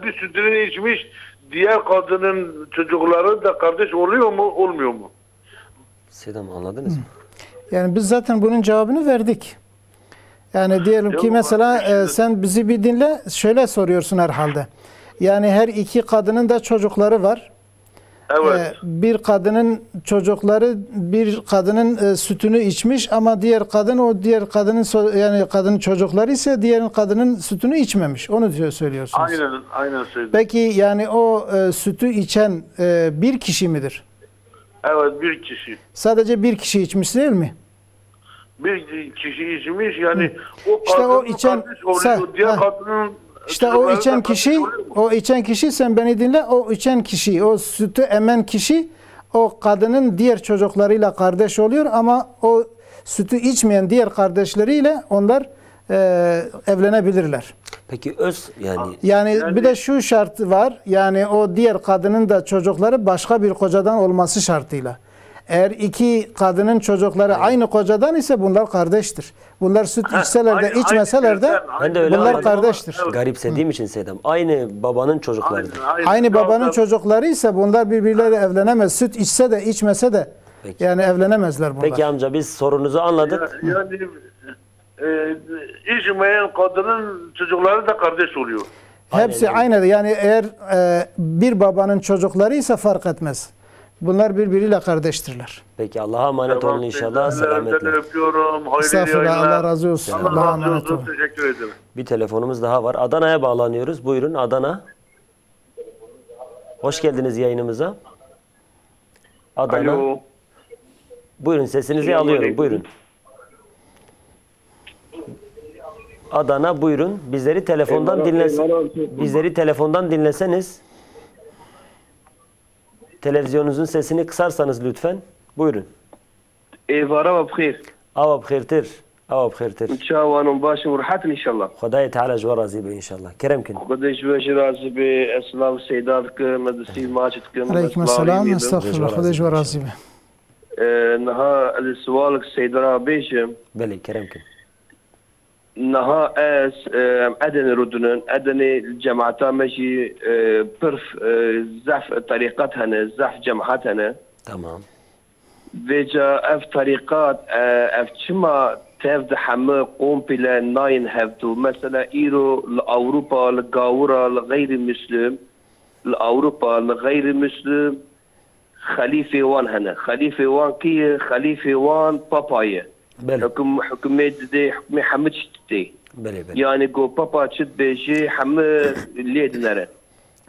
bir sütünü içmiş, diğer kadının çocukları da kardeş oluyor mu, olmuyor mu? Seydam, anladınız mı? Yani biz zaten bunun cevabını verdik. Yani diyelim ki mesela sen bizi bir dinle, şöyle soruyorsun herhalde. Yani her iki kadının da çocukları var. Evet. Bir kadının çocukları bir kadının sütünü içmiş ama diğer kadın o diğer kadının yani kadının çocukları ise diğer kadının sütünü içmemiş. Onu söylüyorsunuz. Aynen söyledim. Peki yani o sütü içen bir kişi midir? Evet, bir kişi. Sadece bir kişi içmiş değil mi? Bir kişi içmiş, yani o İşte o kadın içen kardeş oluyor, diğer kadının İşte o içen kişi sen beni dinle, o içen kişi, o sütü emen kişi o kadının diğer çocuklarıyla kardeş oluyor ama o sütü içmeyen diğer kardeşleriyle onlar evlenebilirler. Peki yani bir de şu şart var, yani o diğer kadının da çocukları başka bir kocadan olması şartıyla. Eğer iki kadının çocukları aynı kocadan ise bunlar kardeştir. Bunlar süt içseler de içmeseler de bunlar kardeştir. Garipsediğim için Seydam. Aynı babanın çocuklarıdır. Aynı babanın çocukları ise bunlar birbirleriyle evlenemez. Süt içse de içmese de yani evlenemezler bunlar. Peki amca, biz sorunuzu anladık. Yani içmeyen kadının çocukları da kardeş oluyor. Hepsi aynı. Yani eğer bir babanın çocuklarıysa fark etmez. Bunlar birbiriyle kardeştirler. Peki Allah'a emanet olun inşallah. Selametle. Seni öpüyorum. Hayırlı Estağfurullah. yayınlar. Allah razı olsun. Allah Allah'a razı emanet olsun. olun. Teşekkür ederim. Bir telefonumuz daha var. Adana'ya bağlanıyoruz. Buyurun Adana. Hoş geldiniz yayınımıza. Adana. Alo. Buyurun sesinizi Selamünaleyküm. alıyorum. Buyurun. Adana buyurun. Bizleri telefondan dinleseniz. Televizyonunuzun sesini kısarsanız lütfen. Buyurun. Eyvara bxir. Ava bxirtir. Ava bxirtir. Çavanın başım rahat inşallah. Khudaya Teala jwa razı be inşallah. Keremkin. Kudeş ve razı be eslam seydat ke medsi maçit ke Aleyküm selam. Estağfurullah. Hudeş ve razı be. نها السؤال سيدرا بيشم Beli Keremkin. نها اس ادن ردنن ادن الجماعات ماشي برف زعف طريقات هنا زعف جماعات هنا Tamam. فيجا اف طريقات اف شما تفد حما قوم بلا ناين هفتو مثلا ايرو لاوروبا لغاورا لغير مسلم لاوروبا لغير مسلم خليفه وان هنا خليفه وان كي خليفه وان بابايا Beli. حكومه دي حكومه حمد شتي Beli beli. يعني جو بابا تشد بيجي حمد ليدنره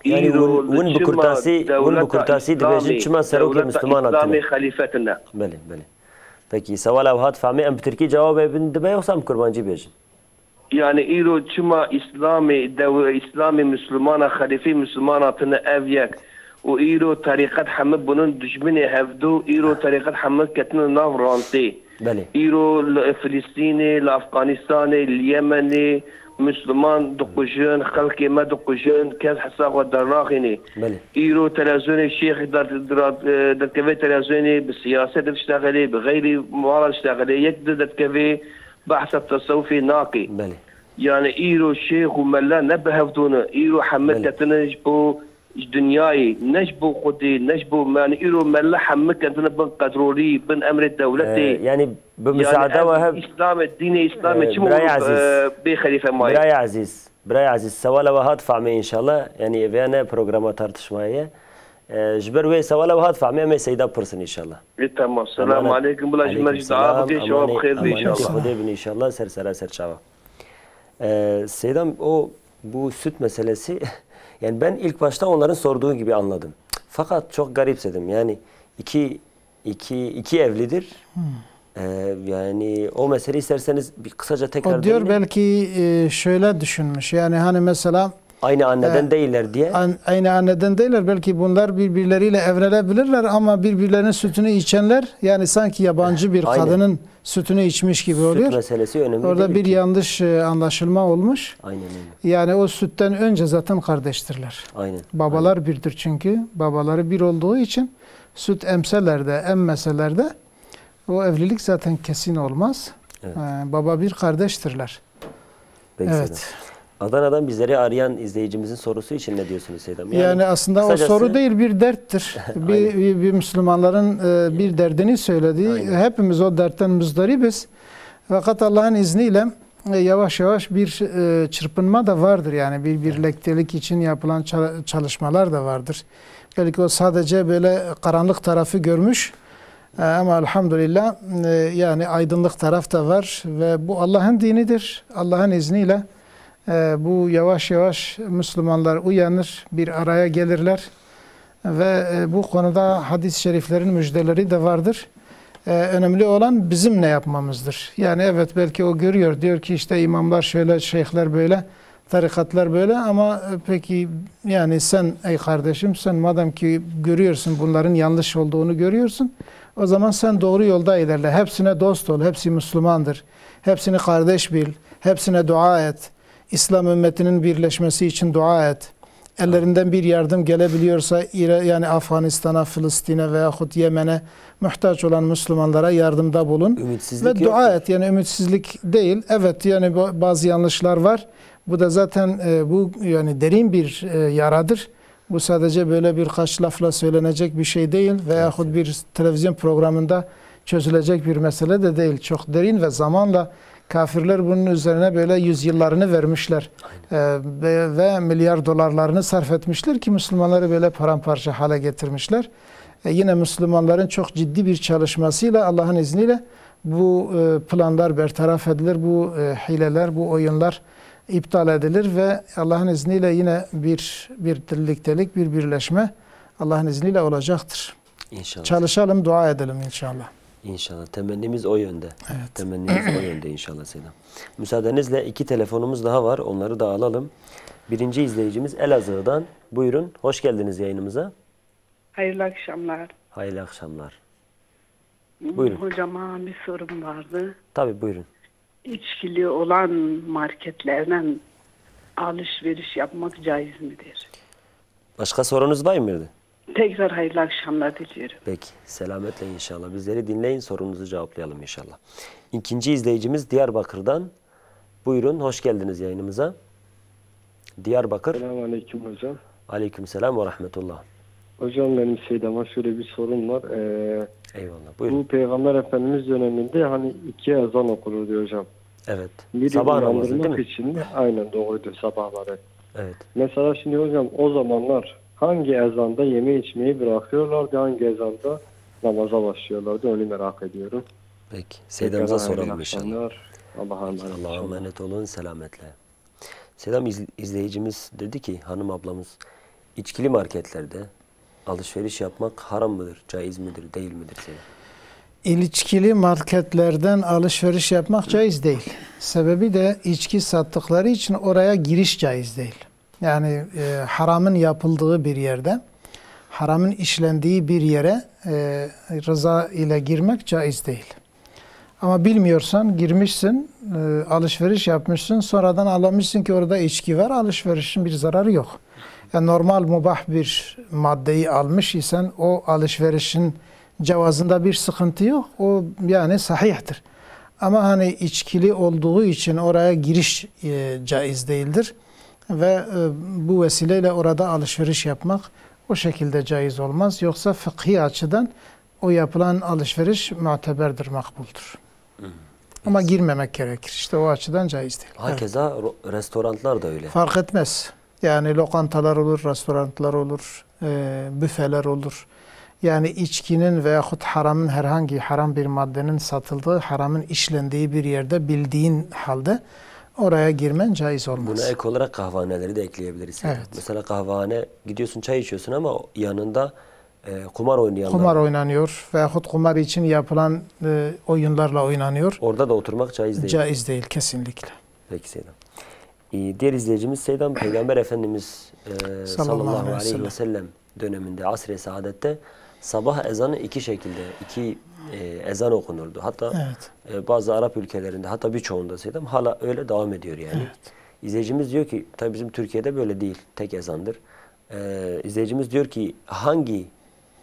Yani win bu kurtasi dibêjin çima serokê Müslüman İslami hatine. halifetine. Beli beli. Peki seval ev hat fahmi em Türkiye cevabı bin dibe yoksa em kurbancı bêjin? Yani İro çima İslami Müslümana halifi Müslümanatına ev yek. O İro tarikat hamme bunun düşmeni hevdu İro tarikat hamme ketine navranti. Beli. İro Filistini, Afganistan'ı, Yemen'i Müslüman dokujun, halkı ma dokujun, kez hesab ve darnağini. Beli. İro televizyonu şeyh derkeve televizyonu bir siyaset iştageli, bir gayri muhalal iştageli, yekde derkeve bahs tasavvufi naki. Beli. Yani İro şeyh ve mella nebehevdunu, İro hammeketine bu dünyayı, neşbu kudi, neşbu yani İro mella hammeketine bin kadroli, bin emri devleti. Yani bu müsaade ve hep İslam, dini İslam için bir halife maya. Birey aziz. Sevala ve hat fahmi inşallah. Yani evine programa tartışmaya. Jber ve sevala ve hat fahmi ama seyda pırsın inşallah. Tamam. Selamun aleyküm. Bula jmerci dağa bakı şevap khir inşallah. Amanet bin inşallah ser çava. Seydam bu süt meselesi yani ben ilk başta onların sorduğu gibi anladım. Fakat çok garipsedim. Yani iki evlidir. Yani o meseleyi isterseniz bir kısaca tekrar O diyor belki şöyle düşünmüş. Yani hani mesela aynı anneden değiller diye. Aynı anneden değiller. Belki bunlar birbirleriyle evlenebilirler ama birbirlerinin sütünü içenler yani sanki yabancı bir kadının sütünü içmiş gibi oluyor. Süt meselesi önemli. Orada bir yanlış anlaşılma olmuş. Aynen öyle. Yani o sütten önce zaten kardeştirler. Aynen. Babalar birdir çünkü. Babaları bir olduğu için süt emseler de emmeseler de o evlilik zaten kesin olmaz. Evet. Baba bir kardeştirler. Peki evet. Seydam. Adana'dan bizleri arayan izleyicimizin sorusu için ne diyorsunuz Seydam? Yani aslında kısacası, o soru değil bir derttir. bir Müslümanların bir derdini söylediği. Aynen. Hepimiz o dertten muzdaribiz. Fakat Allah'ın izniyle yavaş yavaş bir çırpınma da vardır. Yani bir birliktelik için yapılan çalışmalar da vardır. Belki o sadece böyle karanlık tarafı görmüş. Ama elhamdülillah yani aydınlık taraf da var ve bu Allah'ın dinidir. Allah'ın izniyle bu yavaş yavaş Müslümanlar uyanır, bir araya gelirler ve bu konuda hadis-i şeriflerin müjdeleri de vardır. Önemli olan bizim ne yapmamızdır. Yani evet belki o görüyor, diyor ki işte imamlar şöyle, şeyhler böyle, tarikatlar böyle ama peki yani sen ey kardeşim sen madem ki görüyorsun bunların yanlış olduğunu görüyorsun, o zaman sen doğru yolda ilerle. Hepsine dost ol, hepsi Müslümandır. Hepsini kardeş bil, hepsine dua et. İslam ümmetinin birleşmesi için dua et. Ellerinden bir yardım gelebiliyorsa yani Afganistan'a, Filistin'e veyahut Yemen'e muhtaç olan Müslümanlara yardımda bulun. Ümitsizlik ve dua et. Yani ümitsizlik değil. Evet yani bazı yanlışlar var. Bu da zaten bu yani derin bir yaradır. Bu sadece böyle birkaç lafla söylenecek bir şey değil veyahut bir televizyon programında çözülecek bir mesele de değil. Çok derin ve zamanla Kafirler bunun üzerine böyle yüzyıllarını vermişler. Ve milyar dolarlarını sarf etmişler ki Müslümanları böyle paramparça hale getirmişler. Yine Müslümanların çok ciddi bir çalışmasıyla Allah'ın izniyle bu planlar bertaraf edilir, bu hileler, bu oyunlar iptal edilir ve Allah'ın izniyle yine bir birliktelik, bir birleşme Allah'ın izniyle olacaktır. İnşallah. Çalışalım, dua edelim inşallah. İnşallah. Temennimiz o yönde. Evet. Temennimiz o yönde inşallah Seydam. Müsaadenizle 2 telefonumuz daha var. Onları da alalım. Birinci izleyicimiz Elazığ'dan. Buyurun. Hoş geldiniz yayınımıza. Hayırlı akşamlar. Hayırlı akşamlar. Buyurun. Hocama bir sorum vardı. Tabii buyurun. İçkili olan marketlerden alışveriş yapmak caiz midir? Başka sorunuz var mıydı? Tekrar hayırlı akşamlar diliyorum. Peki. Selametle inşallah. Bizleri dinleyin. Sorunuzu cevaplayalım inşallah. İkinci izleyicimiz Diyarbakır'dan. Buyurun. Hoş geldiniz yayınımıza. Diyarbakır. Selamünaleyküm hocam. Aleykümselam ve rahmetullah. Hocam benim Seydam'a şöyle bir sorun var. Eyvallah. Buyurun. Bu Peygamber Efendimiz döneminde hani 2 ezan okunur diyor hocam. Evet. Biri Sabah namazı değil uyandırmak mi? için aynen doğruydu sabahları. Evet. Mesela şimdi hocam o zamanlar hangi ezanda yeme içmeyi bırakıyorlardı, hangi ezanda namaza başlıyorlardı, onu merak ediyorum. Peki. Seydam'ıza Tekrar soralım hayırlı inşallah. akşamlar. Allah'a emanet olun. Allah'a emanet olun. Selametle. Seydam izleyicimiz dedi ki hanım ablamız içkili marketlerde alışveriş yapmak haram mıdır? Caiz midir? Değil midir Seydam? İçkili marketlerden alışveriş yapmak caiz değil. Sebebi de içki sattıkları için oraya giriş caiz değil. Yani haramın yapıldığı bir yerde, haramın işlendiği bir yere rıza ile girmek caiz değil. Ama bilmiyorsan girmişsin, alışveriş yapmışsın, sonradan anlamışsın ki orada içki var, alışverişin bir zararı yok. Yani normal mubah bir maddeyi almış isen o alışverişin cevazında bir sıkıntı yok. O yani sahihtir. Ama hani içkili olduğu için oraya giriş caiz değildir. Ve bu vesileyle orada alışveriş yapmak o şekilde caiz olmaz. Yoksa fıkhi açıdan o yapılan alışveriş muteberdir, makbuldür. Ama girmemek gerekir. İşte o açıdan caiz değil. Hakeza restoranlar da öyle. Fark etmez. Yani lokantalar olur, restoranlar olur, büfeler olur. Yani içkinin veyahut haramın herhangi haram bir maddenin satıldığı, haramın işlendiği bir yerde bildiğin halde oraya girmen caiz olmaz. Buna ek olarak kahvehaneleri de ekleyebiliriz. Evet. Mesela kahvehane gidiyorsun çay içiyorsun ama yanında kumar oynayanlar. Kumar oynanıyor veyahut kumar için yapılan oyunlarla oynanıyor. Orada da oturmak caiz değil. Caiz değil kesinlikle. Peki Seydam. Diğer izleyicimiz Seydam Peygamber Efendimiz sallallahu aleyhi ve sellem döneminde asr-ı saadette sabah ezanı 2 şekilde, 2 ezan okunurdu. Hatta bazı Arap ülkelerinde, hatta birçoğunda Seydam hala öyle devam ediyor yani. Evet. İzleyicimiz diyor ki, tabii bizim Türkiye'de böyle değil, tek ezandır. İzleyicimiz diyor ki hangi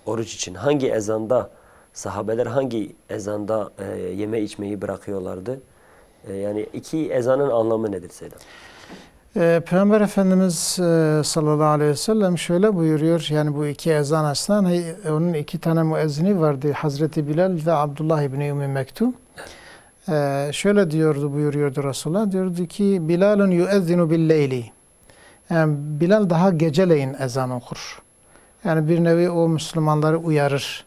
oruç için, hangi ezanda sahabeler hangi ezanda yeme içmeyi bırakıyorlardı? Yani 2 ezanın anlamı nedir Seydam? Peygamber Efendimiz sallallahu aleyhi ve sellem şöyle buyuruyor. Yani bu 2 ezan aslında onun 2 tane müezzini vardı. Hazreti Bilal ve Abdullah İbni Ümmü Mektum. Şöyle buyuruyordu Resulullah. Diyordu ki Bilalun yuezzinu billeyli. Yani Bilal daha geceleyin ezan okur. Yani bir nevi o Müslümanları uyarır.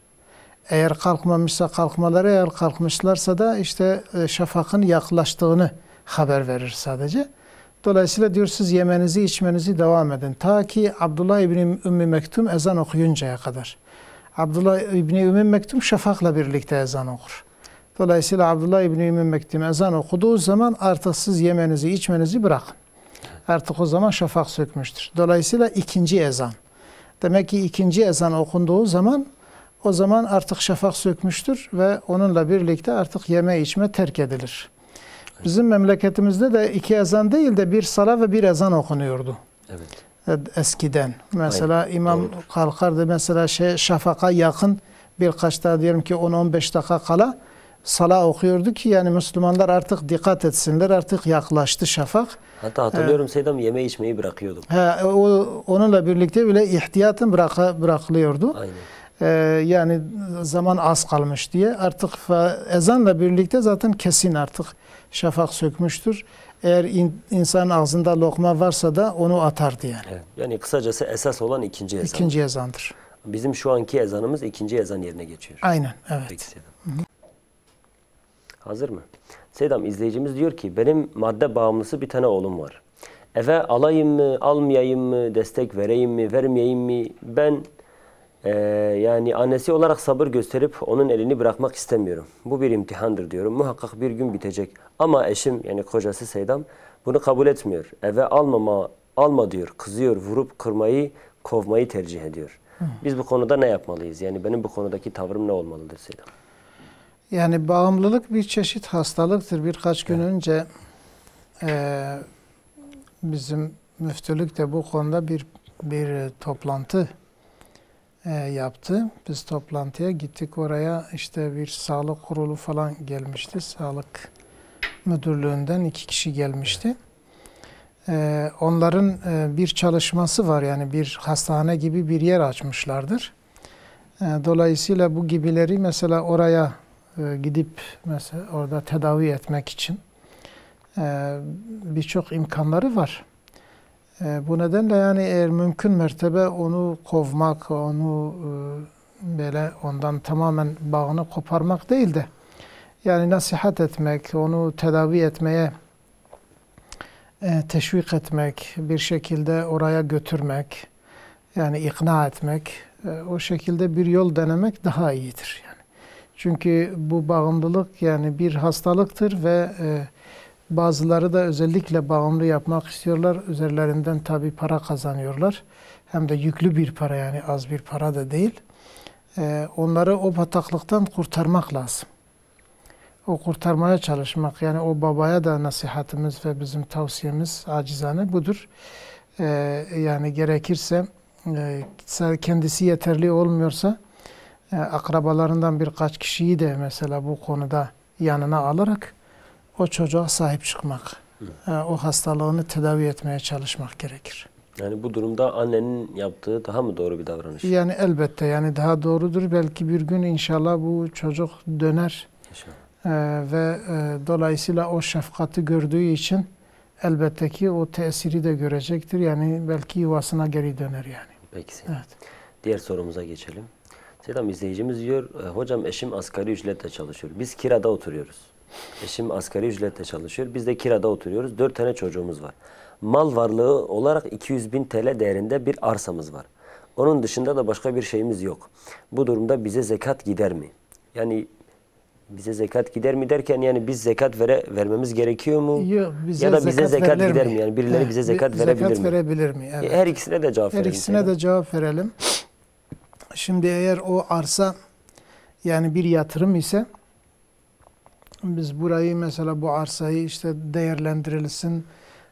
Eğer kalkmamışsa kalkmaları, eğer kalkmışlarsa da işte şafakın yaklaştığını haber verir sadece. Dolayısıyla diyor siz yemenizi içmenizi devam edin. Ta ki Abdullah İbni Ümmü Mektum ezan okuyuncaya kadar. Abdullah İbni Ümmü Mektum şafakla birlikte ezan okur. Dolayısıyla Abdullah İbni Ümmü Mektum ezan okuduğu zaman artık siz yemenizi içmenizi bırakın. Artık o zaman şafak sökmüştür. Dolayısıyla 2. ezan. Demek ki 2. ezan okunduğu zaman o zaman artık şafak sökmüştür ve onunla birlikte artık yeme içme terk edilir. Bizim memleketimizde de 2 ezan değil de bir sala ve bir ezan okunuyordu. Evet. Eskiden. Mesela aynen, imam kalkardı mesela şafaka yakın birkaç daha diyelim ki 10-15 dakika kala sala okuyordu ki yani Müslümanlar artık dikkat etsinler, artık yaklaştı şafak. Hatta hatırlıyorum Seydam yeme içmeyi bırakıyordum. Onunla birlikte bile ihtiyatın bırakılıyordu. Aynen. Yani zaman az kalmış diye artık ezanla birlikte zaten kesin artık şafak sökmüştür. Eğer insanın ağzında lokma varsa da onu atardı yani. Evet. Yani kısacası esas olan ikinci ezan. İkinci ezandır. Bizim şu anki ezanımız ikinci ezan yerine geçiyor. Aynen, evet. Peki Seydam. Hazır mı? Seydam, izleyicimiz diyor ki benim madde bağımlısı bir tane oğlum var. Eve alayım mı, almayayım mı, destek vereyim mi, vermeyeyim mi? Ben yani annesi olarak sabır gösterip onun elini bırakmak istemiyorum. Bu bir imtihandır diyorum. Muhakkak bir gün bitecek. Ama eşim, yani kocası Seydam, bunu kabul etmiyor. Eve alma diyor. Kızıyor, vurup kırmayı, kovmayı tercih ediyor. Biz bu konuda ne yapmalıyız? Yani benim bu konudaki tavrım ne olmalıdır Seydam? Yani bağımlılık bir çeşit hastalıktır. Birkaç gün önce bizim müftülük de bu konuda bir toplantı yaptı. Biz toplantıya gittik. Oraya işte bir sağlık kurulu falan gelmişti. Sağlık müdürlüğünden 2 kişi gelmişti. Onların bir çalışması var. Yani bir hastane gibi bir yer açmışlardır. Dolayısıyla bu gibileri mesela oraya gidip mesela orada tedavi etmek için birçok imkanları var. Bu nedenle yani eğer mümkün mertebe onu kovmak, onu böyle ondan tamamen bağını koparmak değil de yani nasihat etmek, onu tedavi etmeye teşvik etmek, bir şekilde oraya götürmek, yani ikna etmek, o şekilde bir yol denemek daha iyidir yani. Çünkü bu bağımlılık yani bir hastalıktır ve bazıları da özellikle bağımlı yapmak istiyorlar. Üzerlerinden tabii para kazanıyorlar. Hem de yüklü bir para, yani az bir para da değil. Onları o bataklıktan kurtarmak lazım. O kurtarmaya çalışmak. Yani o babaya da nasihatimiz ve bizim tavsiyemiz acizane budur. Yani gerekirse kendisi yeterli olmuyorsa akrabalarından birkaç kişiyi de mesela bu konuda yanına alarak o çocuğa sahip çıkmak, o hastalığını tedavi etmeye çalışmak gerekir. Yani bu durumda annenin yaptığı daha mı doğru bir davranış? Yani elbette yani daha doğrudur. Belki bir gün inşallah bu çocuk döner. Ve dolayısıyla o şefkati gördüğü için elbette ki o tesiri de görecektir. Yani belki yuvasına geri döner yani. Peki. Evet. Diğer sorumuza geçelim. Seydam, izleyicimiz diyor, hocam eşim asgari ücretle çalışıyor. Biz kirada oturuyoruz. Eşim asgari ücretle çalışıyor. Biz de kirada oturuyoruz. 4 tane çocuğumuz var. Mal varlığı olarak 200.000 TL değerinde bir arsamız var. Onun dışında da başka bir şeyimiz yok. Bu durumda bize zekat gider mi? Yani bize zekat gider mi derken yani biz zekat vermemiz gerekiyor mu? Yok, ya da bize zekat gider mi? Yani birileri bize zekat verebilir mi? Zekat verebilir mi? Evet. Her ikisine de cevap verelim. Her ikisine de cevap verelim. Şimdi eğer o arsa yani bir yatırım ise biz burayı mesela bu arsayı işte değerlendirilsin,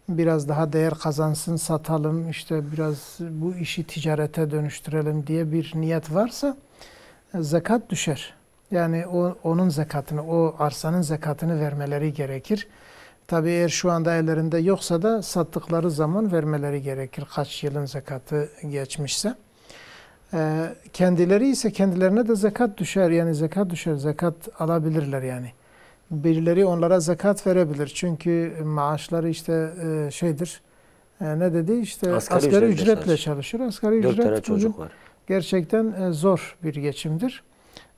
biraz daha değer kazansın, satalım, işte biraz bu işi ticarete dönüştürelim diye bir niyet varsa zekat düşer. Yani onun zekatını, o arsanın zekatını vermeleri gerekir. Tabii eğer şu anda ellerinde yoksa da sattıkları zaman vermeleri gerekir. Kaç yılın zekatı geçmişse. Kendileri ise kendilerine de zekat düşer. Yani zekat düşer. Zekat alabilirler yani. Birileri onlara zekat verebilir. Çünkü maaşları işte şeydir. Ne dedi? İşte asgari ücretle çalışıyor. Asgari ücret 4 tane çocuk var. Gerçekten zor bir geçimdir.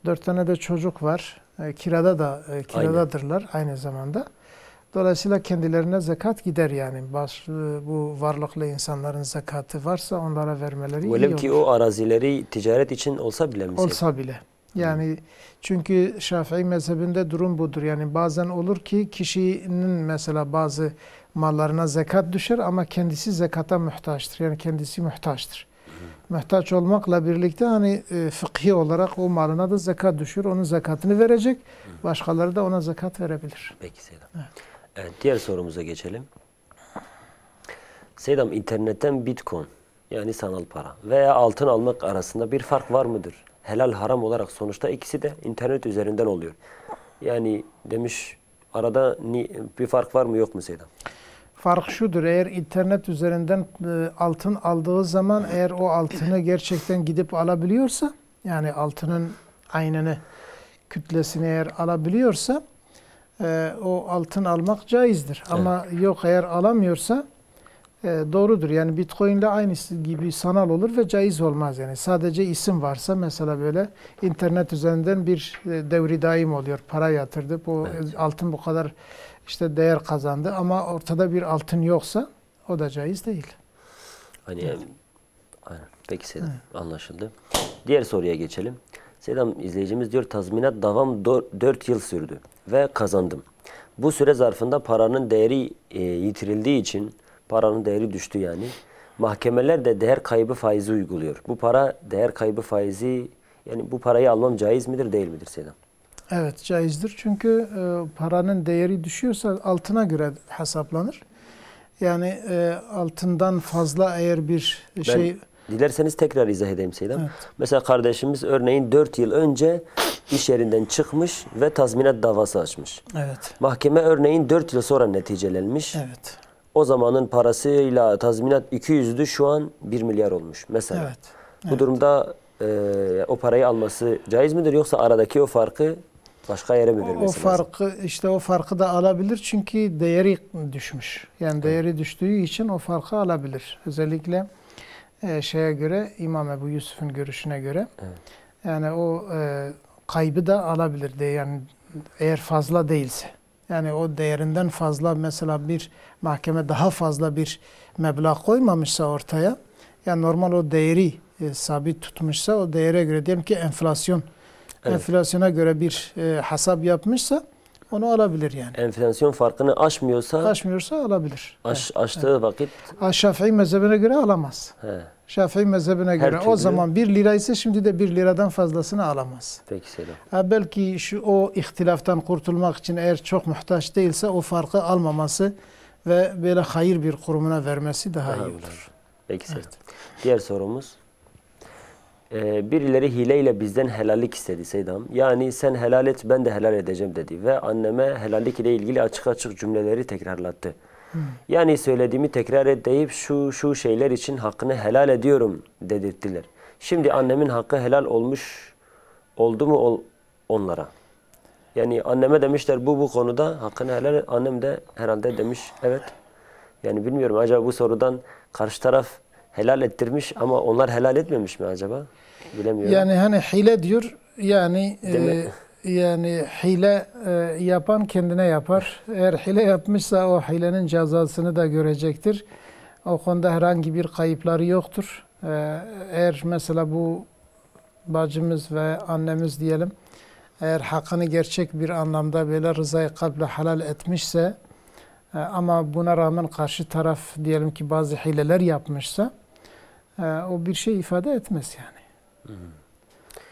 4 tane de çocuk var. Kiradadırlar aynı zamanda. Dolayısıyla kendilerine zekat gider yani. Bu varlıklı insanların zekatı varsa onlara vermeleri iyi olur. Velev ki o arazileri ticaret için olsa bile mi? Olsa bile. Yani çünkü Şafii mezhebinde durum budur. Yani bazen olur ki kişinin mesela bazı mallarına zekat düşer ama kendisi zekata muhtaçtır. Yani kendisi muhtaçtır. Muhtaç olmakla birlikte hani fıkhi olarak o malına da zekat düşür. Onun zekatını verecek. Başkaları da ona zekat verebilir. Peki Seydam. Evet, diğer sorumuza geçelim. Seydam, internetten Bitcoin yani sanal para veya altın almak arasında bir fark var mıdır? Helal haram olarak sonuçta ikisi de internet üzerinden oluyor. Yani demiş arada bir fark var mı yok mu Seydam? Fark şudur, eğer internet üzerinden altın aldığı zaman eğer o altını gerçekten gidip alabiliyorsa yani altının aynını, kütlesini eğer alabiliyorsa o altın almak caizdir. Evet. Ama yok eğer alamıyorsa doğrudur. Yani Bitcoin ile aynısı gibi sanal olur ve caiz olmaz yani. Sadece isim varsa mesela böyle internet üzerinden bir devri daim oluyor. Para yatırdı. Bu altın bu kadar işte değer kazandı ama ortada bir altın yoksa o da caiz değil. Hani aynen. Peki Seydam, anlaşıldı. Diğer soruya geçelim. Seydam, izleyicimiz diyor tazminat davam 4 yıl sürdü ve kazandım. Bu süre zarfında paranın değeri yitirildiği için paranın değeri düştü yani. Mahkemeler de değer kaybı faizi uyguluyor. Bu para değer kaybı faizi, yani bu parayı almam caiz midir değil midir Seydam? Evet, caizdir. Çünkü paranın değeri düşüyorsa altına göre hesaplanır. Yani altından fazla eğer bir şey... Dilerseniz tekrar izah edeyim Seydam. Evet. Mesela kardeşimiz örneğin 4 yıl önce iş yerinden çıkmış ve tazminat davası açmış. Evet. Mahkeme örneğin 4 yıl sonra neticelenmiş. Evet. O zamanın parasıyla tazminat 200'dü, şu an 1 milyar olmuş mesela. Evet. Bu durumda o parayı alması caiz midir, yoksa aradaki o farkı başka yere mi vermesi lazım? O farkı da alabilir çünkü değeri düşmüş. Yani değeri düştüğü için o farkı alabilir. Özellikle şeye göre, İmam Ebu Yusuf'un görüşüne göre yani o kaybı da alabilir. Yani eğer fazla değilse. Yani o değerinden fazla, mesela bir mahkeme daha fazla bir meblağ koymamışsa ortaya, yani normal o değeri sabit tutmuşsa, o değere göre diyelim ki enflasyona göre bir hesap yapmışsa onu alabilir yani. Enflasyon farkını aşmıyorsa alabilir. Aştığı vakit Şafii mezhebine göre alamaz. Şafii mezhebine göre o zaman 1 lira ise şimdi de 1 liradan fazlasını alamaz. Peki Selam. Belki o ihtilaftan kurtulmak için eğer çok muhtaç değilse o farkı almaması ve böyle hayır bir kurumuna vermesi daha iyi olur. Peki Selam. Diğer sorumuz. Birileri hileyle bizden helallik istedi Seydam. Yani sen helal et, ben de helal edeceğim dedi. Ve anneme helallik ile ilgili açık açık cümleleri tekrarlattı. Yani söylediğimi tekrar et deyip şu şeyler için hakkını helal ediyorum dedirttiler. Şimdi annemin hakkı helal oldu mu onlara? Yani anneme demişler bu konuda hakkını helal et. Annem de herhalde demiş evet. Yani bilmiyorum, acaba bu sorudan karşı taraf helal ettirmiş ama onlar helal etmemiş mi acaba? Bilemiyorum. Yani hani hile diyor, yani yani hile yapan kendine yapar. Eğer hile yapmışsa o hilenin cezasını da görecektir. O konuda herhangi bir kayıpları yoktur. Eğer mesela bu bacımız ve annemiz diyelim, eğer hakkını gerçek bir anlamda böyle rızayı kalple helal etmişse ama buna rağmen karşı taraf diyelim ki bazı hileler yapmışsa o bir şey ifade etmez yani.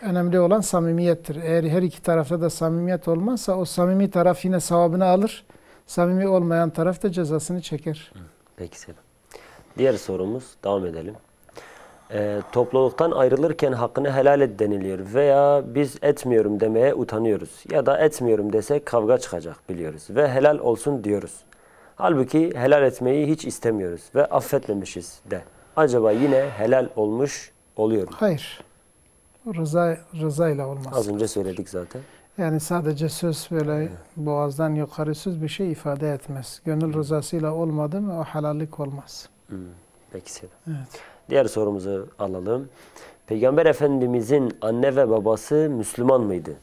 Önemli olan samimiyettir. Eğer her iki tarafta da samimiyet olmazsa o samimi taraf yine sevabını alır. Samimi olmayan taraf da cezasını çeker. Peki Selam. Diğer sorumuz, devam edelim. Topluluktan ayrılırken hakkını helal et deniliyor veya biz etmiyorum demeye utanıyoruz. Ya da etmiyorum desek kavga çıkacak biliyoruz ve helal olsun diyoruz. Halbuki helal etmeyi hiç istemiyoruz ve affetmemişiz de. Acaba yine helal olmuş oluyor mu? Hayır. Rızayla olmaz. Az önce söyledik zaten. Yani sadece söz böyle boğazdan yukarı söz bir şey ifade etmez. Gönül rızasıyla olmadı mı o helallik olmaz. Peki Selam. Evet. Diğer sorumuzu alalım. Peygamber Efendimizin anne ve babası Müslüman mıydı?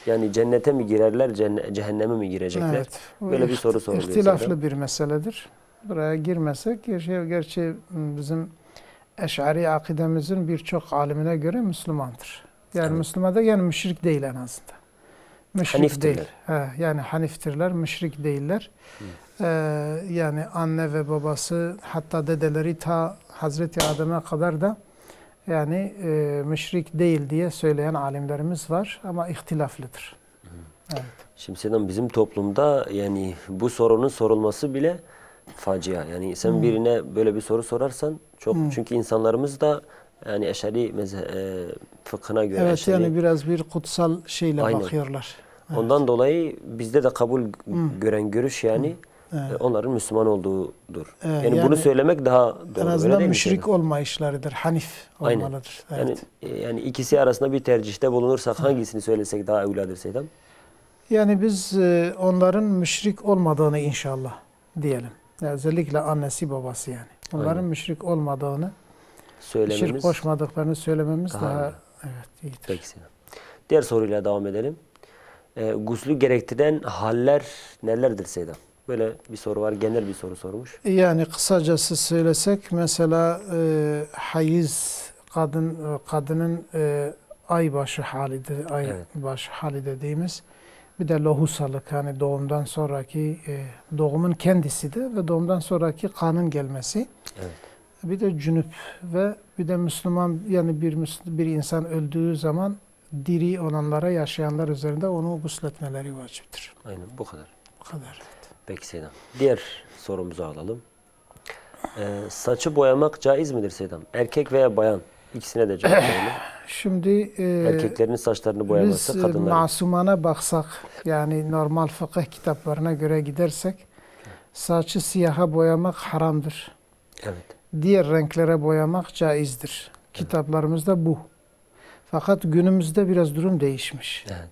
Yani cennete mi girerler, cehenneme mi girecekler? Evet. Böyle bir soru soruluyor. İhtilaflı bir meseledir. Buraya girmesek, gerçi bizim Eş'ari akidemizin birçok alimine göre Müslümandır. Yani evet. Müslüman da yani müşrik değil en azından. Müşrik Haniftirler. değil. Yani haniftirler, müşrik değiller. Yani anne ve babası, hatta dedeleri ta Hazreti Adem'e kadar da yani müşrik değil diye söyleyen alimlerimiz var ama ihtilaflıdır. Evet. Şimdi Selam, bizim toplumda yani bu sorunun sorulması bile facia. Yani sen birine böyle bir soru sorarsan çok, çünkü insanlarımız da yani Eş'ari fıkhına göre. Evet, Eş'ari, yani biraz bir kutsal şeyle bakıyorlar. Evet. Ondan dolayı bizde de kabul gören görüş yani onların Müslüman olduğudur. Yani bunu söylemek daha doğru. En azından müşrik olmayışlarıdır, hanif olmalıdır. Aynen. Yani ikisi arasında bir tercihte bulunursak hangisini söylesek daha evladır Seydam? Yani biz onların müşrik olmadığını inşallah diyelim. Yani özellikle annesi babası yani. Onların müşrik olmadığını, şirk koşmadıklarını söylememiz daha iyidir. Peki Seydam. Diğer soruyla devam edelim. Guslü gerektiren haller nelerdir Seydam? Böyle bir soru var. Genel bir soru sormuş. Yani kısacası söylesek mesela hayız kadının aybaşı halidir. Aybaşı hali dediğimiz. Bir de lohusalık, hani doğumdan sonraki doğumun kendisi de ve doğumdan sonraki kanın gelmesi. Evet. Bir de cünüp ve bir de Müslüman, yani bir insan öldüğü zaman diri olanlara, yaşayanlar üzerinde onu gusletmeleri vaciptir. Aynen bu kadar. Bu kadar. Peki Seydam. Diğer sorumuzu alalım. Saçı boyamak caiz midir Seydam? Erkek veya bayan ikisine de caiz mi? Şimdi erkeklerin saçlarını boyaması, biz kadınların. masumana baksak, yani normal fıkıh kitaplarına göre gidersek saçı siyaha boyamak haramdır. Evet. Diğer renklere boyamak caizdir. Kitaplarımızda bu. Fakat günümüzde biraz durum değişmiş. Evet.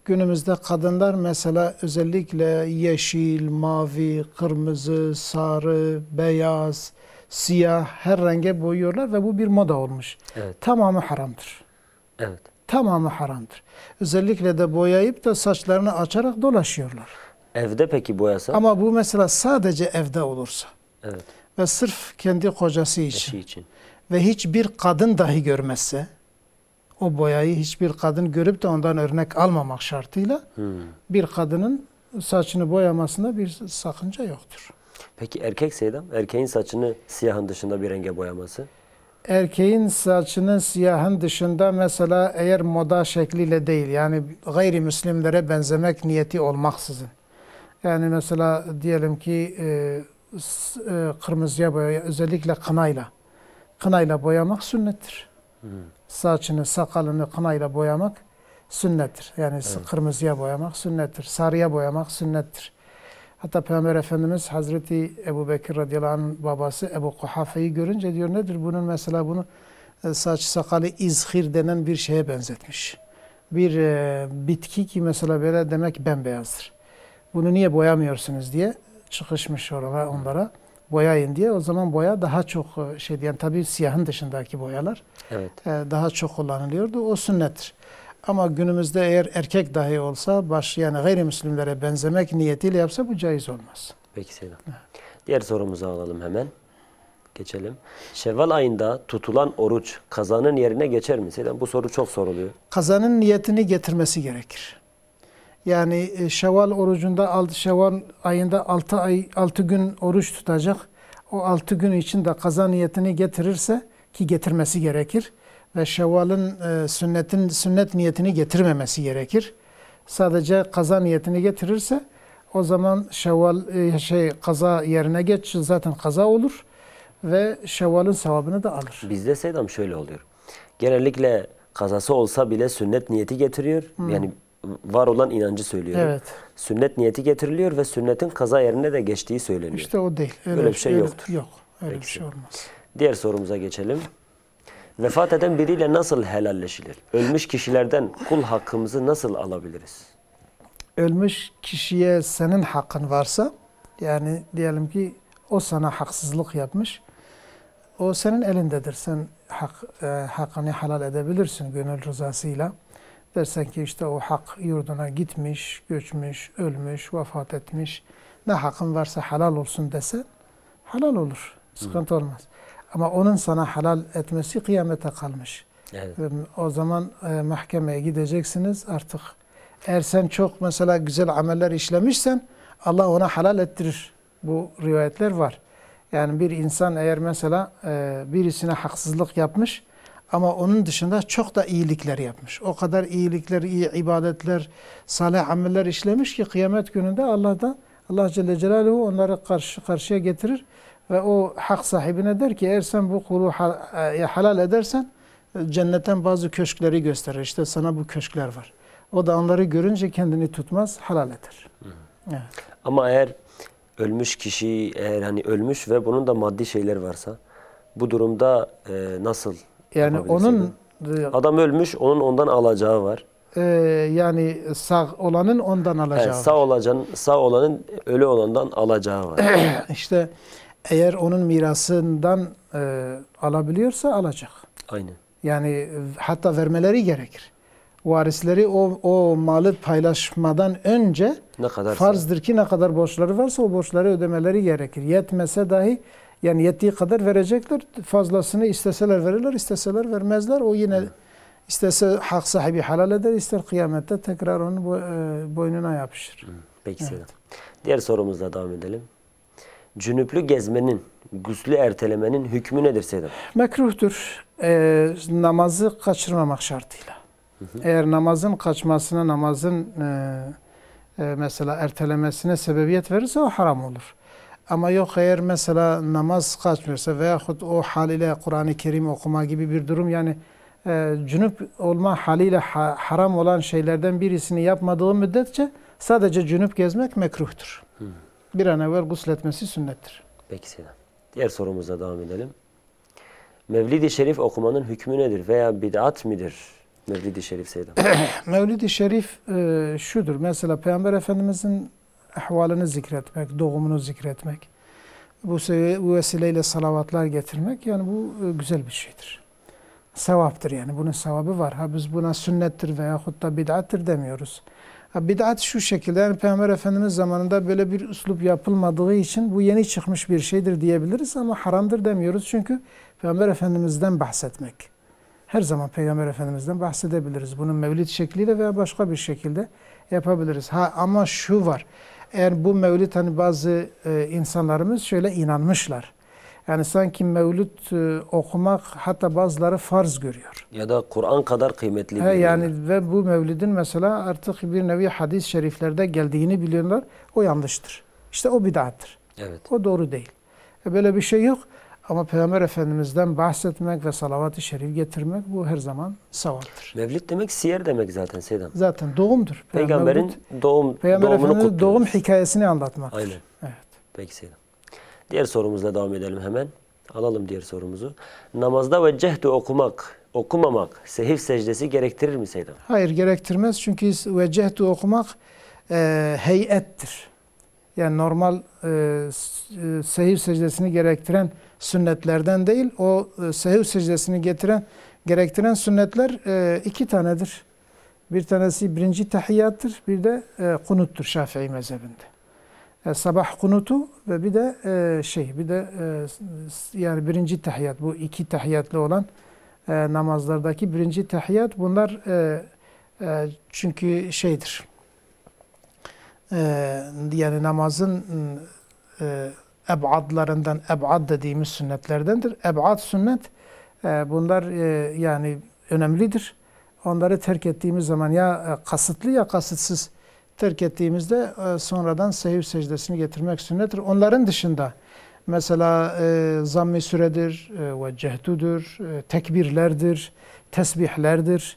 Günümüzde kadınlar mesela özellikle yeşil, mavi, kırmızı, sarı, beyaz, siyah her renge boyuyorlar ve bu bir moda olmuş. Evet. Tamamı haramdır. Evet. Tamamı haramdır. Özellikle de boyayıp da saçlarını açarak dolaşıyorlar. Evde peki boyasa? Ama bu mesela sadece evde olursa. Evet. Ve sırf kendi kocası için. için. Ve hiçbir kadın dahi görmezse, o boyayı hiçbir kadın görüp de ondan örnek almamak şartıyla bir kadının saçını boyamasında bir sakınca yoktur. Peki erkek Seydam, erkeğin saçını siyahın dışında bir renge boyaması? Erkeğin saçının siyahın dışında mesela eğer moda şekliyle değil, yani gayrimüslimlere benzemek niyeti olmaksızın. Yani mesela diyelim ki kırmızıya boya, özellikle kınayla boyamak sünnettir. Saçını, sakalını kınayla boyamak sünnettir. Yani kırmızıya boyamak sünnettir. Sarıya boyamak sünnettir. Hatta Peygamber Efendimiz Hazreti Ebu Bekir radıyallahu anh'ın babası Ebu Kuhafe'yi görünce diyor nedir bunun, mesela bunu saç sakalı izhir denen bir şeye benzetmiş. Bir bitki ki mesela böyle demek bembeyazdır. Bunu niye boyamıyorsunuz diye çıkışmış onlara. Boyayın diye. O zaman boya daha çok yani tabii siyahın dışındaki boyalar daha çok kullanılıyordu. O sünnettir. Ama günümüzde eğer erkek dahi olsa yani gayrimüslimlere benzemek niyetiyle yapsa bu caiz olmaz. Peki Seydam. Diğer sorumuzu alalım hemen. Geçelim. Şevval ayında tutulan oruç kazanın yerine geçer mi Seydam? Bu soru çok soruluyor. Kazanın niyetini getirmesi gerekir. Yani Şevval orucunda, Şevval ayında 6 gün oruç tutacak. O 6 gün için de kaza niyetini getirirse, ki getirmesi gerekir. Ve Şevval'ın sünnet niyetini getirmemesi gerekir. Sadece kaza niyetini getirirse o zaman Şevval kaza yerine geç, zaten kaza olur ve Şevval'ın sevabını da alır. Bizde Seydam şöyle oluyor. Genellikle kazası olsa bile sünnet niyeti getiriyor. Yani var olan inancı söylüyor. Evet. Sünnet niyeti getiriliyor ve sünnetin kaza yerine de geçtiği söyleniyor. İşte o değil. Öyle bir şey yoktur. Yok. Öyle bir şey olmaz. Diğer sorumuza geçelim. Vefat eden biriyle nasıl helalleşilir? Ölmüş kişilerden kul hakkımızı nasıl alabiliriz? Ölmüş kişiye senin hakkın varsa, yani diyelim ki o sana haksızlık yapmış, o senin elindedir. Sen hakkını helal edebilirsin gönül rızasıyla. Dersen ki işte o hak yurduna gitmiş, göçmüş, ölmüş, vefat etmiş. Ne hakkın varsa helal olsun desen helal olur. Sıkıntı olmaz. Ama onun sana helal etmesi kıyamete kalmış. Evet. O zaman mahkemeye gideceksiniz artık. Eğer sen çok mesela güzel ameller işlemişsen Allah ona helal ettirir. Bu rivayetler var. Yani bir insan eğer mesela birisine haksızlık yapmış ama onun dışında çok da iyilikler yapmış. O kadar iyilikler, iyi ibadetler, salih ameller işlemiş ki kıyamet gününde Allah Celle Celaluhu onları karşı karşıya getirir. Ve o hak sahibine der ki eğer sen bu kulu helal edersen cennetten bazı köşkleri gösterir. İşte sana bu köşkler var. O da onları görünce kendini tutmaz, helal eder. Evet. Ama eğer ölmüş kişi eğer hani ölmüş ve bunun da maddi şeyler varsa bu durumda nasıl Yani onun adam ölmüş, onun ondan alacağı var. Yani sağ olanın ondan alacağı var. Sağ olanın ölü olandan alacağı var. İşte eğer onun mirasından alabiliyorsa alacak. Aynen. Yani hatta vermeleri gerekir. Varisleri o malı paylaşmadan önce ne kadarsa, farzdır ki ne kadar borçları varsa o borçları ödemeleri gerekir. Yetmese dahi yani yettiği kadar verecekler. Fazlasını isteseler verirler, isteseler vermezler. O yine istese hak sahibi halal eder, ister kıyamette tekrar onun boynuna yapışır. Peki Seyyid. Diğer sorumuzla devam edelim. Cünüplü gezmenin, guslü ertelemenin hükmü nedir Seyyid? Mekruhtur. Namazı kaçırmamak şartıyla. Eğer namazın kaçmasına, namazın mesela ertelemesine sebebiyet verirse o haram olur. Ama yok eğer mesela namaz kaçmıyorsa veyahut o haliyle Kur'an-ı Kerim okuma gibi bir durum, yani cünüp olma haliyle haram olan şeylerden birisini yapmadığı müddetçe sadece cünüp gezmek mekruhtur. Bir an evvel gusletmesi sünnettir. Peki Seyyid. Diğer sorumuzla devam edelim. Mevlid-i Şerif okumanın hükmü nedir veya bid'at midir? Mevlid-i Şerif Seyyid. Mevlid-i Şerif şudur. Mesela Peygamber Efendimizin ahvalını zikretmek, doğumunu zikretmek, bu vesileyle salavatlar getirmek, yani bu güzel bir şeydir. Sevaptır yani. Bunun sevabı var. Biz buna sünnettir veyahut da bid'attır demiyoruz. Bid'at şu şekilde, yani Peygamber Efendimiz zamanında böyle bir üslup yapılmadığı için bu yeni çıkmış bir şeydir diyebiliriz ama haramdır demiyoruz. Çünkü Peygamber Efendimiz'den bahsetmek. Her zaman Peygamber Efendimiz'den bahsedebiliriz. Bunun mevlid şekliyle veya başka bir şekilde yapabiliriz. Ama şu var. Eğer bu mevlid, hani bazı insanlarımız şöyle inanmışlar. Yani sanki mevlüt okumak hatta bazıları farz görüyor. Ya da Kur'an kadar kıymetli. Yani ve bu mevlidin mesela artık bir nevi hadis-i şeriflerde geldiğini biliyorlar. O yanlıştır. İşte o bid'attır. Evet. O doğru değil. Böyle bir şey yok. Ama Peygamber Efendimiz'den bahsetmek ve salavat-ı şerif getirmek bu her zaman sevaptır. Mevlid demek siyer demek zaten Seyyid. Zaten doğumdur. Peygamberin doğumunu kutluyoruz. Doğum hikayesini anlatmaktır. Aynen. Evet. Peki Seyyid. Diğer sorumuzla devam edelim hemen. Alalım diğer sorumuzu. Namazda vecehtu okumamak sehiv secdesi gerektirir mi Seyyid? Hayır, gerektirmez. Çünkü vecehtu okumak heyettir. Yani normal sehiv secdesini gerektiren sünnetlerden değil, o sehiv secdesini gerektiren sünnetler iki tanedir. Bir tanesi birinci tahiyyattır, bir de kunuttur Şafii mezhebinde. Sabah kunutu ve bir de yani birinci tahiyyat, bu iki tahiyyatlı olan namazlardaki birinci tahiyyat, bunlar çünkü şeydir. Yani namazın eb'adlarından, eb'ad dediğimiz sünnetlerdendir. Eb'ad sünnet, bunlar yani önemlidir. Onları terk ettiğimiz zaman ya kasıtlı ya kasıtsız terk ettiğimizde sonradan sehiv secdesini getirmek sünnettir. Onların dışında mesela zamm-ı süredir, vecehtudur, tekbirlerdir, tesbihlerdir.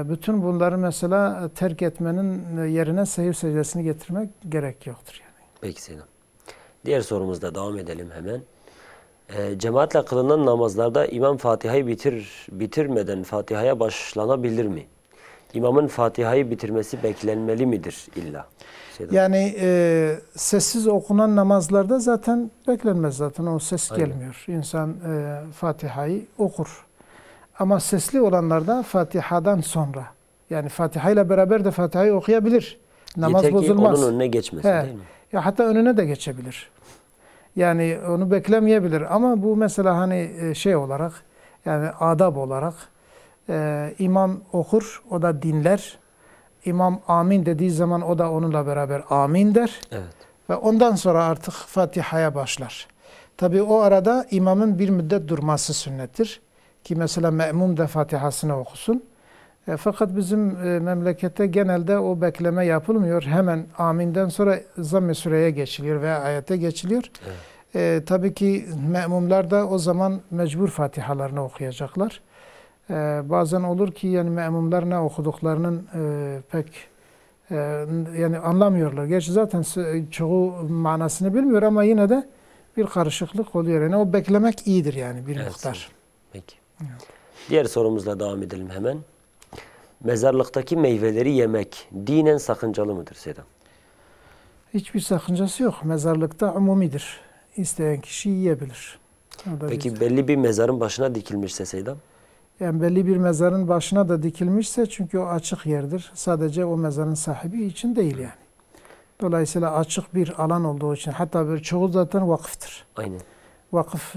Bütün bunları mesela terk etmenin yerine sehiv secdesini getirmek gerek yoktur. Yani. Peki Seyyid. Diğer sorumuzda devam edelim hemen. Cemaatle kılınan namazlarda imam Fatiha'yı bitirmeden Fatiha'ya başlanabilir mi? İmamın Fatiha'yı bitirmesi beklenmeli midir illa? Yani sessiz okunan namazlarda zaten beklenmez, zaten o ses Aynen. gelmiyor. İnsan Fatiha'yı okur. Ama sesli olanlarda Fatiha'dan sonra, yani Fatiha ile beraber de Fatiha'yı okuyabilir. Namaz yeter ki bozulmaz. onun önüne geçmesin değil mi? Ya hatta önüne de geçebilir. Yani onu beklemeyebilir ama bu mesela hani şey olarak, yani adab olarak imam okur, o da dinler. İmam amin dediği zaman o da onunla beraber amin der. Evet. Ve ondan sonra artık Fatiha'ya başlar. Tabi o arada imamın bir müddet durması sünnettir. Ki mesela me'mum da Fatiha'sını okusun. Fakat bizim memlekette genelde o bekleme yapılmıyor. Hemen aminden sonra zamm-ı süreye geçiliyor veya ayete geçiliyor. Evet. Tabii ki me'mumlar da o zaman mecbur Fatihalarını okuyacaklar. Bazen olur ki yani me'mumlar ne okuduklarının pek Yani anlamıyorlar. Gerçi zaten çoğu manasını bilmiyor ama yine de bir karışıklık oluyor. Yani o beklemek iyidir yani bir miktar. Peki. Diğer sorumuzla devam edelim hemen. Mezarlıktaki meyveleri yemek dinen sakıncalı mıdır Seydam? Hiçbir sakıncası yok. Mezarlıkta umumidir. İsteyen kişi yiyebilir. Peki belli bir mezarın başına dikilmişse Seydam? Yani belli bir mezarın başına da dikilmişse çünkü o açık yerdir. Sadece o mezarın sahibi için değil yani. Dolayısıyla açık bir alan olduğu için hatta bir çoğu zaten vakıftır. Aynen. Vakıf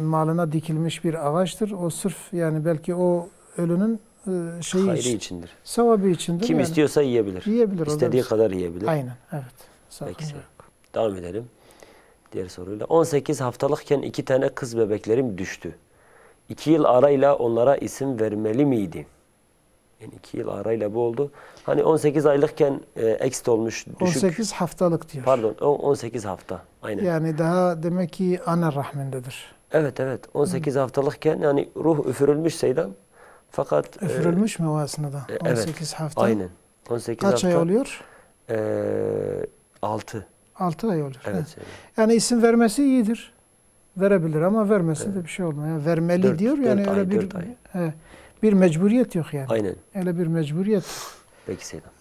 malına dikilmiş bir ağaçtır. O sırf yani belki o ölünün şeyi hayrı içindir. Sevabı içindir. Kim istiyorsa yiyebilir. Yiyebilir. İstediği kadar yiyebilir. Aynen. Evet. Peki. Devam edelim. Diğer soruyla. 18 haftalıkken 2 tane kız bebeklerim düştü. 2 yıl arayla onlara isim vermeli miydi? Yani 2 yıl arayla bu oldu. Hani 18 aylıkken ekst olmuş. Düşük. 18 haftalık diyor. Pardon 18 hafta. Aynen. Yani daha demek ki ana rahmindedir. Evet. 18 haftalıkken yani ruh üfürülmüş Seydam. Fakat üfürülmüş mü o aslında? 18 evet, hafta. Aynen. 18 Kaç hafta, ay oluyor? 6. 6 ay oluyor. Evet. Yani isim vermesi iyidir. Verebilir ama vermesi de bir şey olmuyor. Yani vermeli 4, diyor yani öyle bir mecburiyet yok yani. Aynen. Öyle bir mecburiyet. Peki Seydam.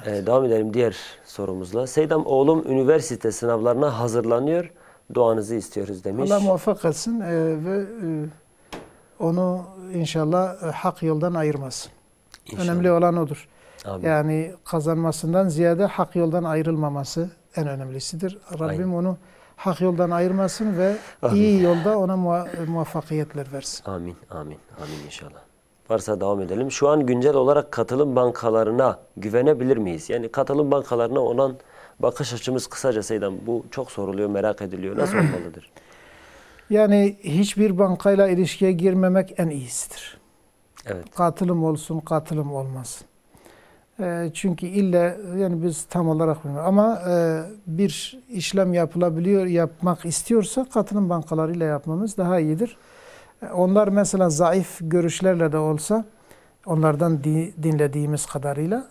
Devam edelim diğer sorumuzla. Seydam oğlum üniversite sınavlarına hazırlanıyor. Duanızı istiyoruz demiş. Allah muvaffak etsin ve onu inşallah hak yoldan ayırmasın. İnşallah. Önemli olan odur. Amin. Yani kazanmasından ziyade hak yoldan ayrılmaması en önemlisidir. Rabbim Aynen. Onu hak yoldan ayırmasın ve Amin. İyi yolda ona muvaffakiyetler versin. Amin inşallah. Varsa devam edelim. Şu an güncel olarak katılım bankalarına güvenebilir miyiz? Yani katılım bankalarına olan bakış açımız kısaca Seydam. Bu çok soruluyor, merak ediliyor. Nasıl olmalıdır? Yani hiçbir bankayla ilişkiye girmemek en iyisidir. Evet. Katılım olsun, katılım olmasın. Çünkü illa yani biz tam olarak bilmiyoruz. Ama bir işlem yapmak istiyorsa katılım bankalarıyla yapmamız daha iyidir. Onlar mesela zayıf görüşlerle de olsa onlardan dinlediğimiz kadarıyla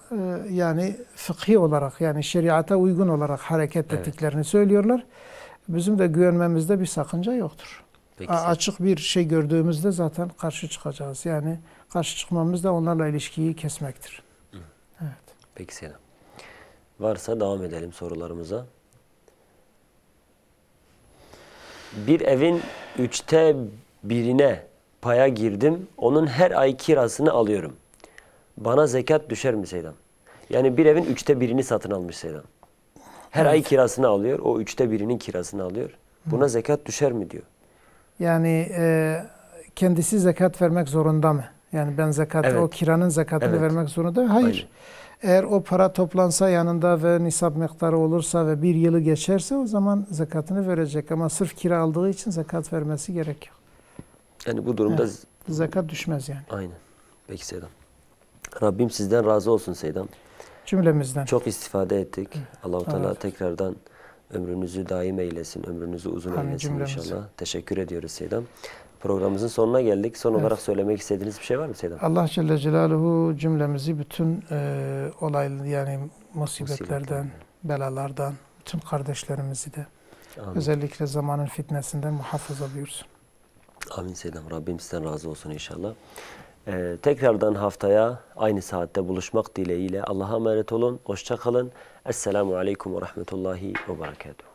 yani fıkhi olarak yani şeriata uygun olarak hareket ettiklerini söylüyorlar. Bizim de güvenmemizde bir sakınca yoktur. Peki, açık bir şey gördüğümüzde zaten karşı çıkacağız. Yani karşı çıkmamız da onlarla ilişkiyi kesmektir. Evet. Peki Selam. Varsa devam edelim sorularımıza. Bir evin 1/3'ine paya girdim. Onun her ay kirasını alıyorum. Bana zekat düşer mi Seydam? Yani bir evin 1/3'ini satın almış Seydam. Her ay kirasını alıyor. O 1/3'inin kirasını alıyor. Buna zekat düşer mi diyor. Yani kendisi zekat vermek zorunda mı? Yani ben zekatı, o kiranın zekatını vermek zorunda mı? Hayır. Aynen. Eğer o para toplansa yanında ve nisap miktarı olursa ve bir yılı geçerse o zaman zekatını verecek. Ama sırf kira aldığı için zekat vermesi gerek yok. Yani bu durumda zekat düşmez yani. Aynen. Peki Seydam. Rabbim sizden razı olsun Seydam. Cümlemizden. Çok istifade ettik. Allah-u Teala tekrardan ömrünüzü daim eylesin, ömrünüzü uzun eylesin inşallah. Teşekkür ediyoruz Seydam. Programımızın sonuna geldik. Son olarak söylemek istediğiniz bir şey var mı Seydam? Allah Celle Celaluhu cümlemizi bütün olaylı yani musibetlerden, belalardan, bütün kardeşlerimizi de Amin. Özellikle zamanın fitnesinden muhafaza buyursun. Amin Seydam. Rabbim sizden razı olsun inşallah. Tekrardan haftaya aynı saatte buluşmak dileğiyle Allah'a emanet olun. Hoşça kalın. Esselamu Aleyküm ve Rahmetullahi ve Berekatuhu.